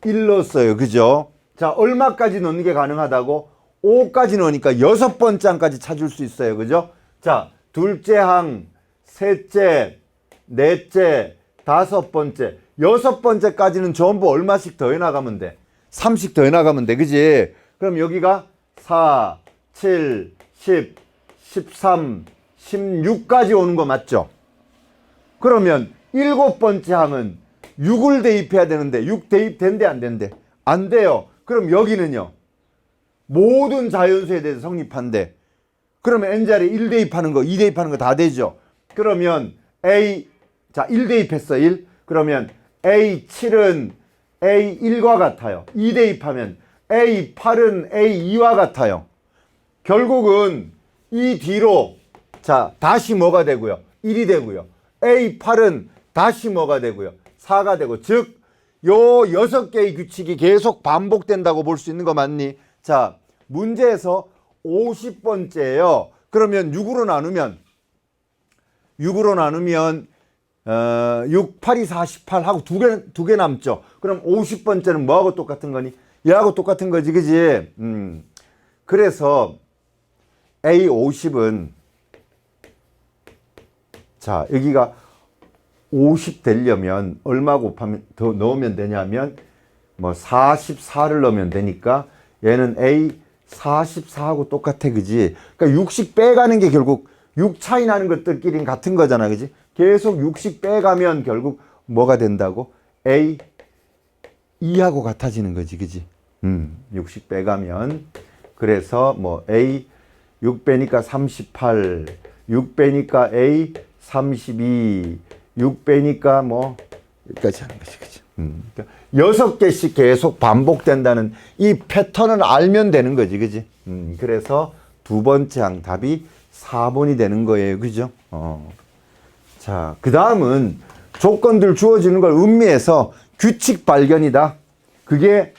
1 넣었어요. 그죠? 자, 얼마까지 넣는 게 가능하다고? 5까지 넣으니까 6번째 항까지 찾을 수 있어요. 그죠? 자, 둘째 항, 셋째, 넷째, 5번째, 6번째까지는 전부 얼마씩 더해 나가면 돼? 3씩 더해 나가면 돼. 그지? 그럼 여기가 4, 7, 10, 13, 16까지 오는 거 맞죠? 그러면 7번째 항은 6을 대입해야 되는데 6 대입된대 안 된대? 안 돼요. 그럼 여기는요? 모든 자연수에 대해서 성립한대. 그러면 n자리에 1 대입하는 거, 2 대입하는 거 다 되죠? 그러면 A, 자, 1 대입했어, 1. 그러면 A7은 A1과 같아요. 2 대입하면 A8은 A2와 같아요. 결국은 이 뒤로 자, 다시 뭐가 되고요? 1이 되고요. A8은 다시 뭐가 되고요. 4가 되고, 즉 요 6개의 규칙이 계속 반복된다고 볼 수 있는 거 맞니? 자, 문제에서 50번째예요. 그러면 6으로 나누면 6, 8이 48하고 두 개 남죠. 그럼 50번째는 뭐하고 똑같은 거니? 얘하고 똑같은 거지, 그지? 그래서 A50은, 자, 여기가 50 되려면 얼마 곱하면 더 넣으면 되냐면, 뭐 44를 넣으면 되니까 얘는 A44하고 똑같아, 그지? 그러니까 60 빼가는 게 결국 6 차이 나는 것들끼리는 같은 거잖아, 그지? 계속 60 빼가면 결국 뭐가 된다고? A2하고 같아지는 거지, 그지? 60 빼가면. 그래서 뭐 A 6 빼니까 38, 6 빼니까 A 32, 6 빼니까 뭐 여기까지 하는 거지, 그지? 그러니까 6개씩 계속 반복된다는 이 패턴을 알면 되는 거지, 그지? 그래서 두 번째 항 답이 4번이 되는 거예요, 그죠? 자, 그 다음은 조건들 주어지는 걸 음미해서 규칙 발견이다. 그게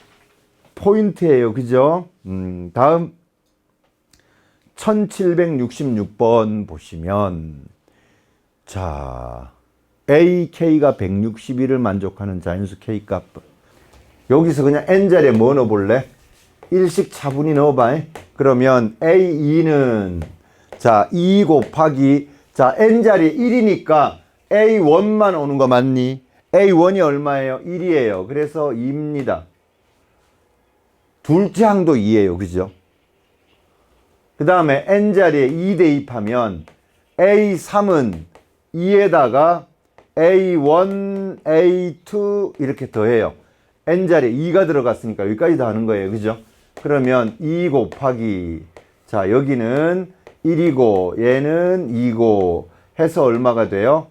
포인트예요, 그죠? 다음 1766번 보시면, 자, AK가 161을 만족하는 자연수 K값. 여기서 그냥 N자리에 뭐 넣어볼래? 일식 차분히 넣어봐. 그러면 A2는, 자, 2 곱하기, 자, N자리에 1이니까 A1만 오는 거 맞니? A1이 얼마예요? 1이에요. 그래서 2입니다. 둘째 항도 2예요. 그죠? 그 다음에 N자리에 2 대입하면 A3은 2에다가 A1, A2 이렇게 더해요. N자리에 2가 들어갔으니까 여기까지 다 하는 거예요. 그죠? 그러면 2 곱하기, 자, 여기는 1이고 얘는 2고 해서 얼마가 돼요?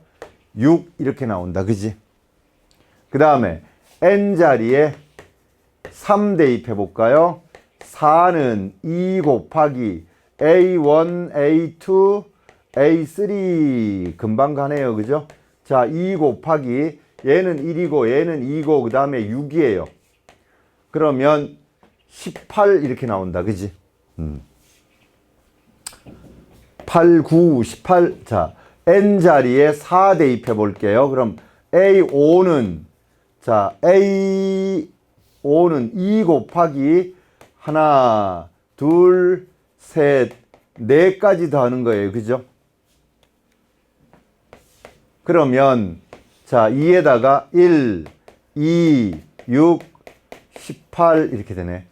6 이렇게 나온다. 그지? 그 다음에 N자리에 3 대입해 볼까요? 4는 2 곱하기 A1, A2, A3 금방 가네요. 그죠? 자, 2 곱하기 얘는 1이고 얘는 2고 그 다음에 6이에요. 그러면 18 이렇게 나온다. 그지? 8, 9, 18. 자, N자리에 4 대입해 볼게요. 그럼 A5는, 자, A5는 2 곱하기 하나, 둘, 셋, 넷까지 더하는 거예요. 그죠? 그러면, 자, 2에다가 1, 2, 6, 18 이렇게 되네.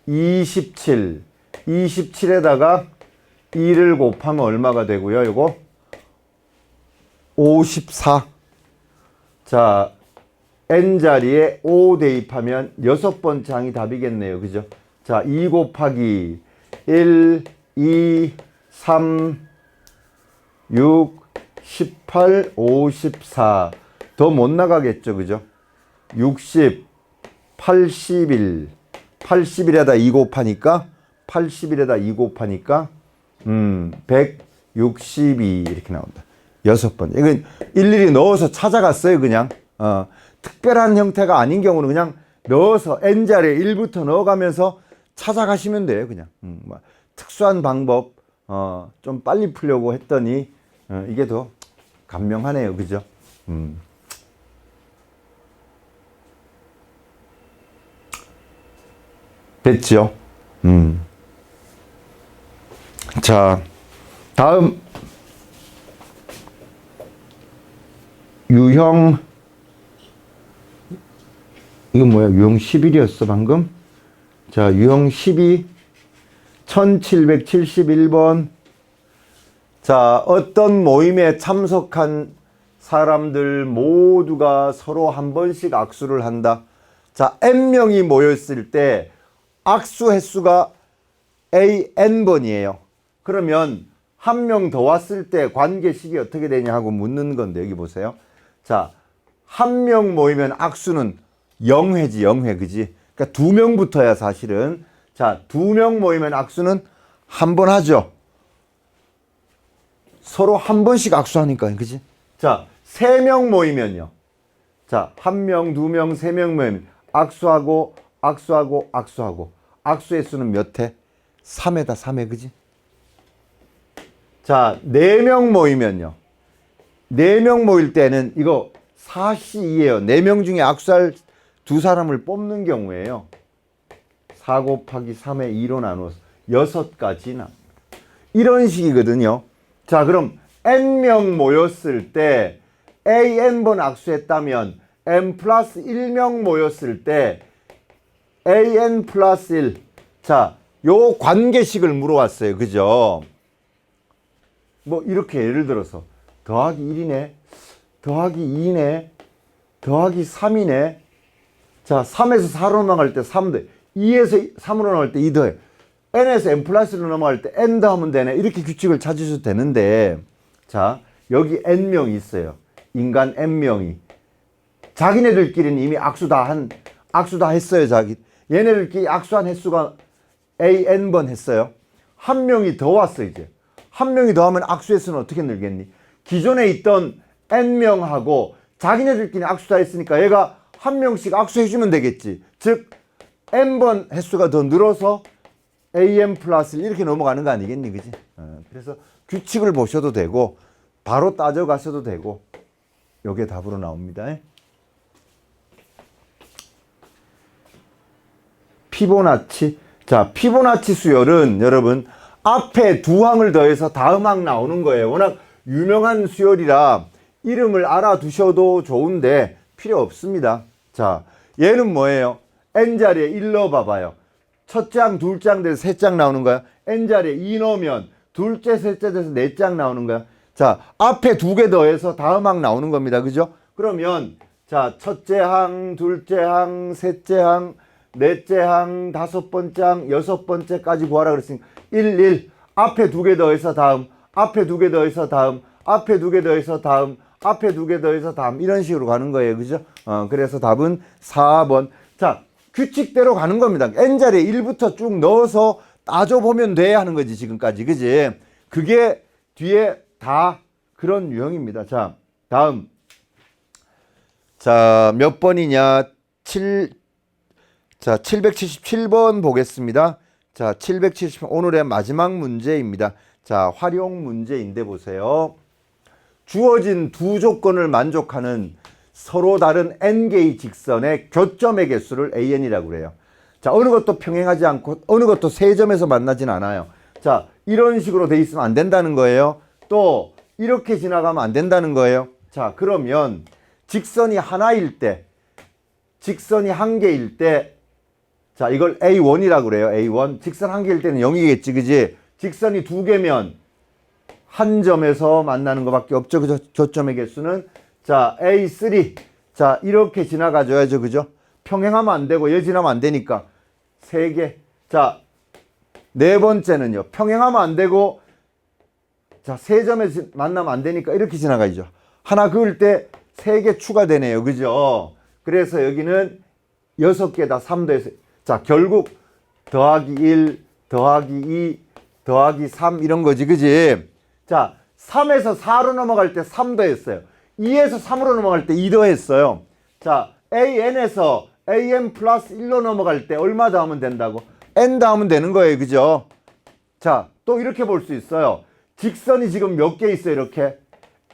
27. 27에다가 2를 곱하면 얼마가 되고요? 이거 54. 자, N자리에 5 대입하면 6번째 항이 답이겠네요. 그죠? 자, 2 곱하기 1, 2, 3, 6, 18, 54. 더 못 나가겠죠. 그죠? 60, 81. 81에다 2 곱하니까 81에다 2 곱하니까 162 이렇게 나온다. 6번. 이건 일일이 넣어서 찾아갔어요. 그냥 특별한 형태가 아닌 경우는 그냥 넣어서 N자리에 1부터 넣어가면서 찾아가시면 돼요. 그냥 특수한 방법 좀 빨리 풀려고 했더니 이게 더 간명하네요. 그죠? 됐죠? 자, 다음 유형, 이건 뭐야? 유형 11이었어 방금? 자, 유형 12 1771번. 자, 어떤 모임에 참석한 사람들 모두가 서로 한 번씩 악수를 한다. 자, N명이 모였을 때 악수 횟수가 AN번이에요. 그러면 한 명 더 왔을 때 관계식이 어떻게 되냐 하고 묻는 건데, 여기 보세요. 자, 한 명 모이면 악수는 0회지, 0회, 그지? 그러니까 2명부터야, 사실은. 자, 2명 모이면 악수는 한 번 하죠. 서로 한 번씩 악수하니까, 그지? 자, 3명 모이면요. 자, 1명, 2명, 3명 모이면 악수하고, 악수하고, 악수하고. 악수의 수는 몇 회? 3회다, 3회, 그지? 자, 4명 모이면요. 4명 모일 때는 이거 4C2예요. 4명 중에 악수할 2사람을 뽑는 경우에요. 4 곱하기 3의 2로 나누어서 6가지 나옵니다. 이런 식이거든요. 자, 그럼 n명 모였을 때 AN번 악수했다면 n 플러스 1명 모였을 때 AN 플러스 1. 자, 요 관계식을 물어왔어요. 그죠? 뭐 이렇게 예를 들어서 더하기 1이네, 더하기 2네, 더하기 3이네. 자, 3에서 4로 넘어갈 때 3 더해, 2에서 3으로 넘어갈 때 2 더해, n에서 n 플러스로 넘어갈 때 n 더하면 되네. 이렇게 규칙을 찾으셔도 되는데, 자, 여기 n명이 있어요. 인간 n명이. 자기네들끼리는 이미 악수 다 했어요. 얘네들끼리 악수한 횟수가 AN번 했어요. 한 명이 더 왔어, 이제. 한 명이 더 하면 악수 횟수는 어떻게 늘겠니? 기존에 있던 n명하고 자기네들끼리 악수 다 했으니까 얘가 한 명씩 악수해주면 되겠지. 즉, n번 횟수가 더 늘어서 AN 플러스 이렇게 넘어가는 거 아니겠니? 그지? 그래서 규칙을 보셔도 되고, 바로 따져가셔도 되고, 요게 답으로 나옵니다. 피보나치. 자, 피보나치 수열은 여러분, 앞에 2항을 더해서 다음 항 나오는 거예요. 워낙 유명한 수열이라 이름을 알아두셔도 좋은데 필요 없습니다. 자, 얘는 뭐예요? n자리에 1 넣어봐봐요. 첫째 항, 둘째 항 돼서 3장 나오는 거야. n자리에 2 넣으면 둘째, 셋째 돼서 4장 나오는 거야. 자, 앞에 2개 더해서 다음 항 나오는 겁니다. 그죠? 그러면 자, 첫째 항, 둘째 항, 셋째 항, 넷째 항, 5번째 항, 6번째까지 구하라 그랬으니까 1, 1. 앞에 2개 더해서 다음, 앞에 2개 더해서 다음, 앞에 2개 더해서 다음, 앞에 2개 더해서 다음, 이런 식으로 가는 거예요. 그죠? 그래서 답은 4번. 자, 규칙대로 가는 겁니다. n자리에 1부터 쭉 넣어서 따져보면 돼 하는 거지, 지금까지. 그지? 그게 뒤에 다 그런 유형입니다. 자, 다음. 자, 몇 번이냐? 777번 보겠습니다. 자, 770번 오늘의 마지막 문제입니다. 자, 활용 문제인데 보세요. 주어진 2 조건을 만족하는 서로 다른 n개의 직선의 교점의 개수를 an이라고 그래요. 자, 어느 것도 평행하지 않고 어느 것도 세 점에서 만나진 않아요. 자, 이런 식으로 돼 있으면 안 된다는 거예요. 또 이렇게 지나가면 안 된다는 거예요. 자, 그러면 직선이 하나일 때, 직선이 한 개일 때, 자, 이걸 A1이라고 그래요. A1. 직선 한 개일 때는 0이겠지, 그지? 직선이 2개면 한 점에서 만나는 것밖에 없죠. 그죠? 교점의 개수는. 자, A3. 자, 이렇게 지나가줘야죠. 그죠? 평행하면 안 되고, 여기 지나면 안 되니까. 3개. 자, 4번째는요. 평행하면 안 되고, 자, 3점에 만나면 안 되니까 이렇게 지나가야죠. 하나 그을 때 3개 추가되네요. 그죠? 그래서 여기는 6개다. 3 더해서. 자, 결국 더하기 1, 더하기 2, 더하기 3 이런 거지. 그지? 자, 3에서 4로 넘어갈 때 3 더했어요. 2에서 3으로 넘어갈 때 2 더했어요. 자, AN에서 AN 플러스 1로 넘어갈 때 얼마 더하면 된다고? N 더하면 되는 거예요. 그죠? 자, 또 이렇게 볼 수 있어요. 직선이 지금 몇 개 있어요? 이렇게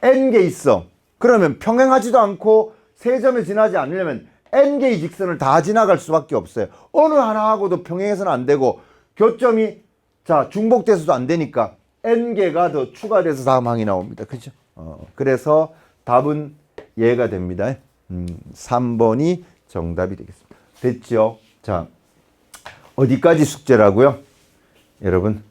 N개 있어. 그러면 평행하지도 않고 세 점에 지나지 않으려면 N개의 직선을 다 지나갈 수밖에 없어요. 어느 하나하고도 평행해서는 안 되고 교점이 자 중복돼서도 안 되니까 N개가 더 추가돼서 다음 항이 나옵니다. 그죠? 그래서 답은 얘가 됩니다. 3번이 정답이 되겠습니다. 됐죠? 자, 어디까지 숙제라고요? 여러분,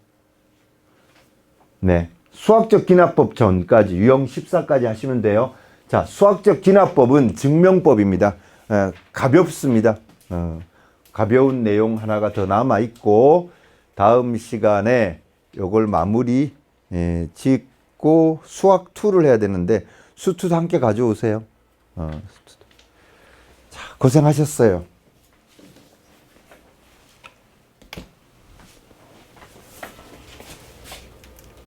네, 수학적 기납법 전까지 유형 14까지 하시면 돼요. 자, 수학적 기납법은 증명법입니다. 가볍습니다. 가벼운 내용 하나가 더 남아있고 다음 시간에 요걸 마무리 짓고 수학 2를 해야 되는데 수2도 함께 가져오세요. 자, 고생하셨어요.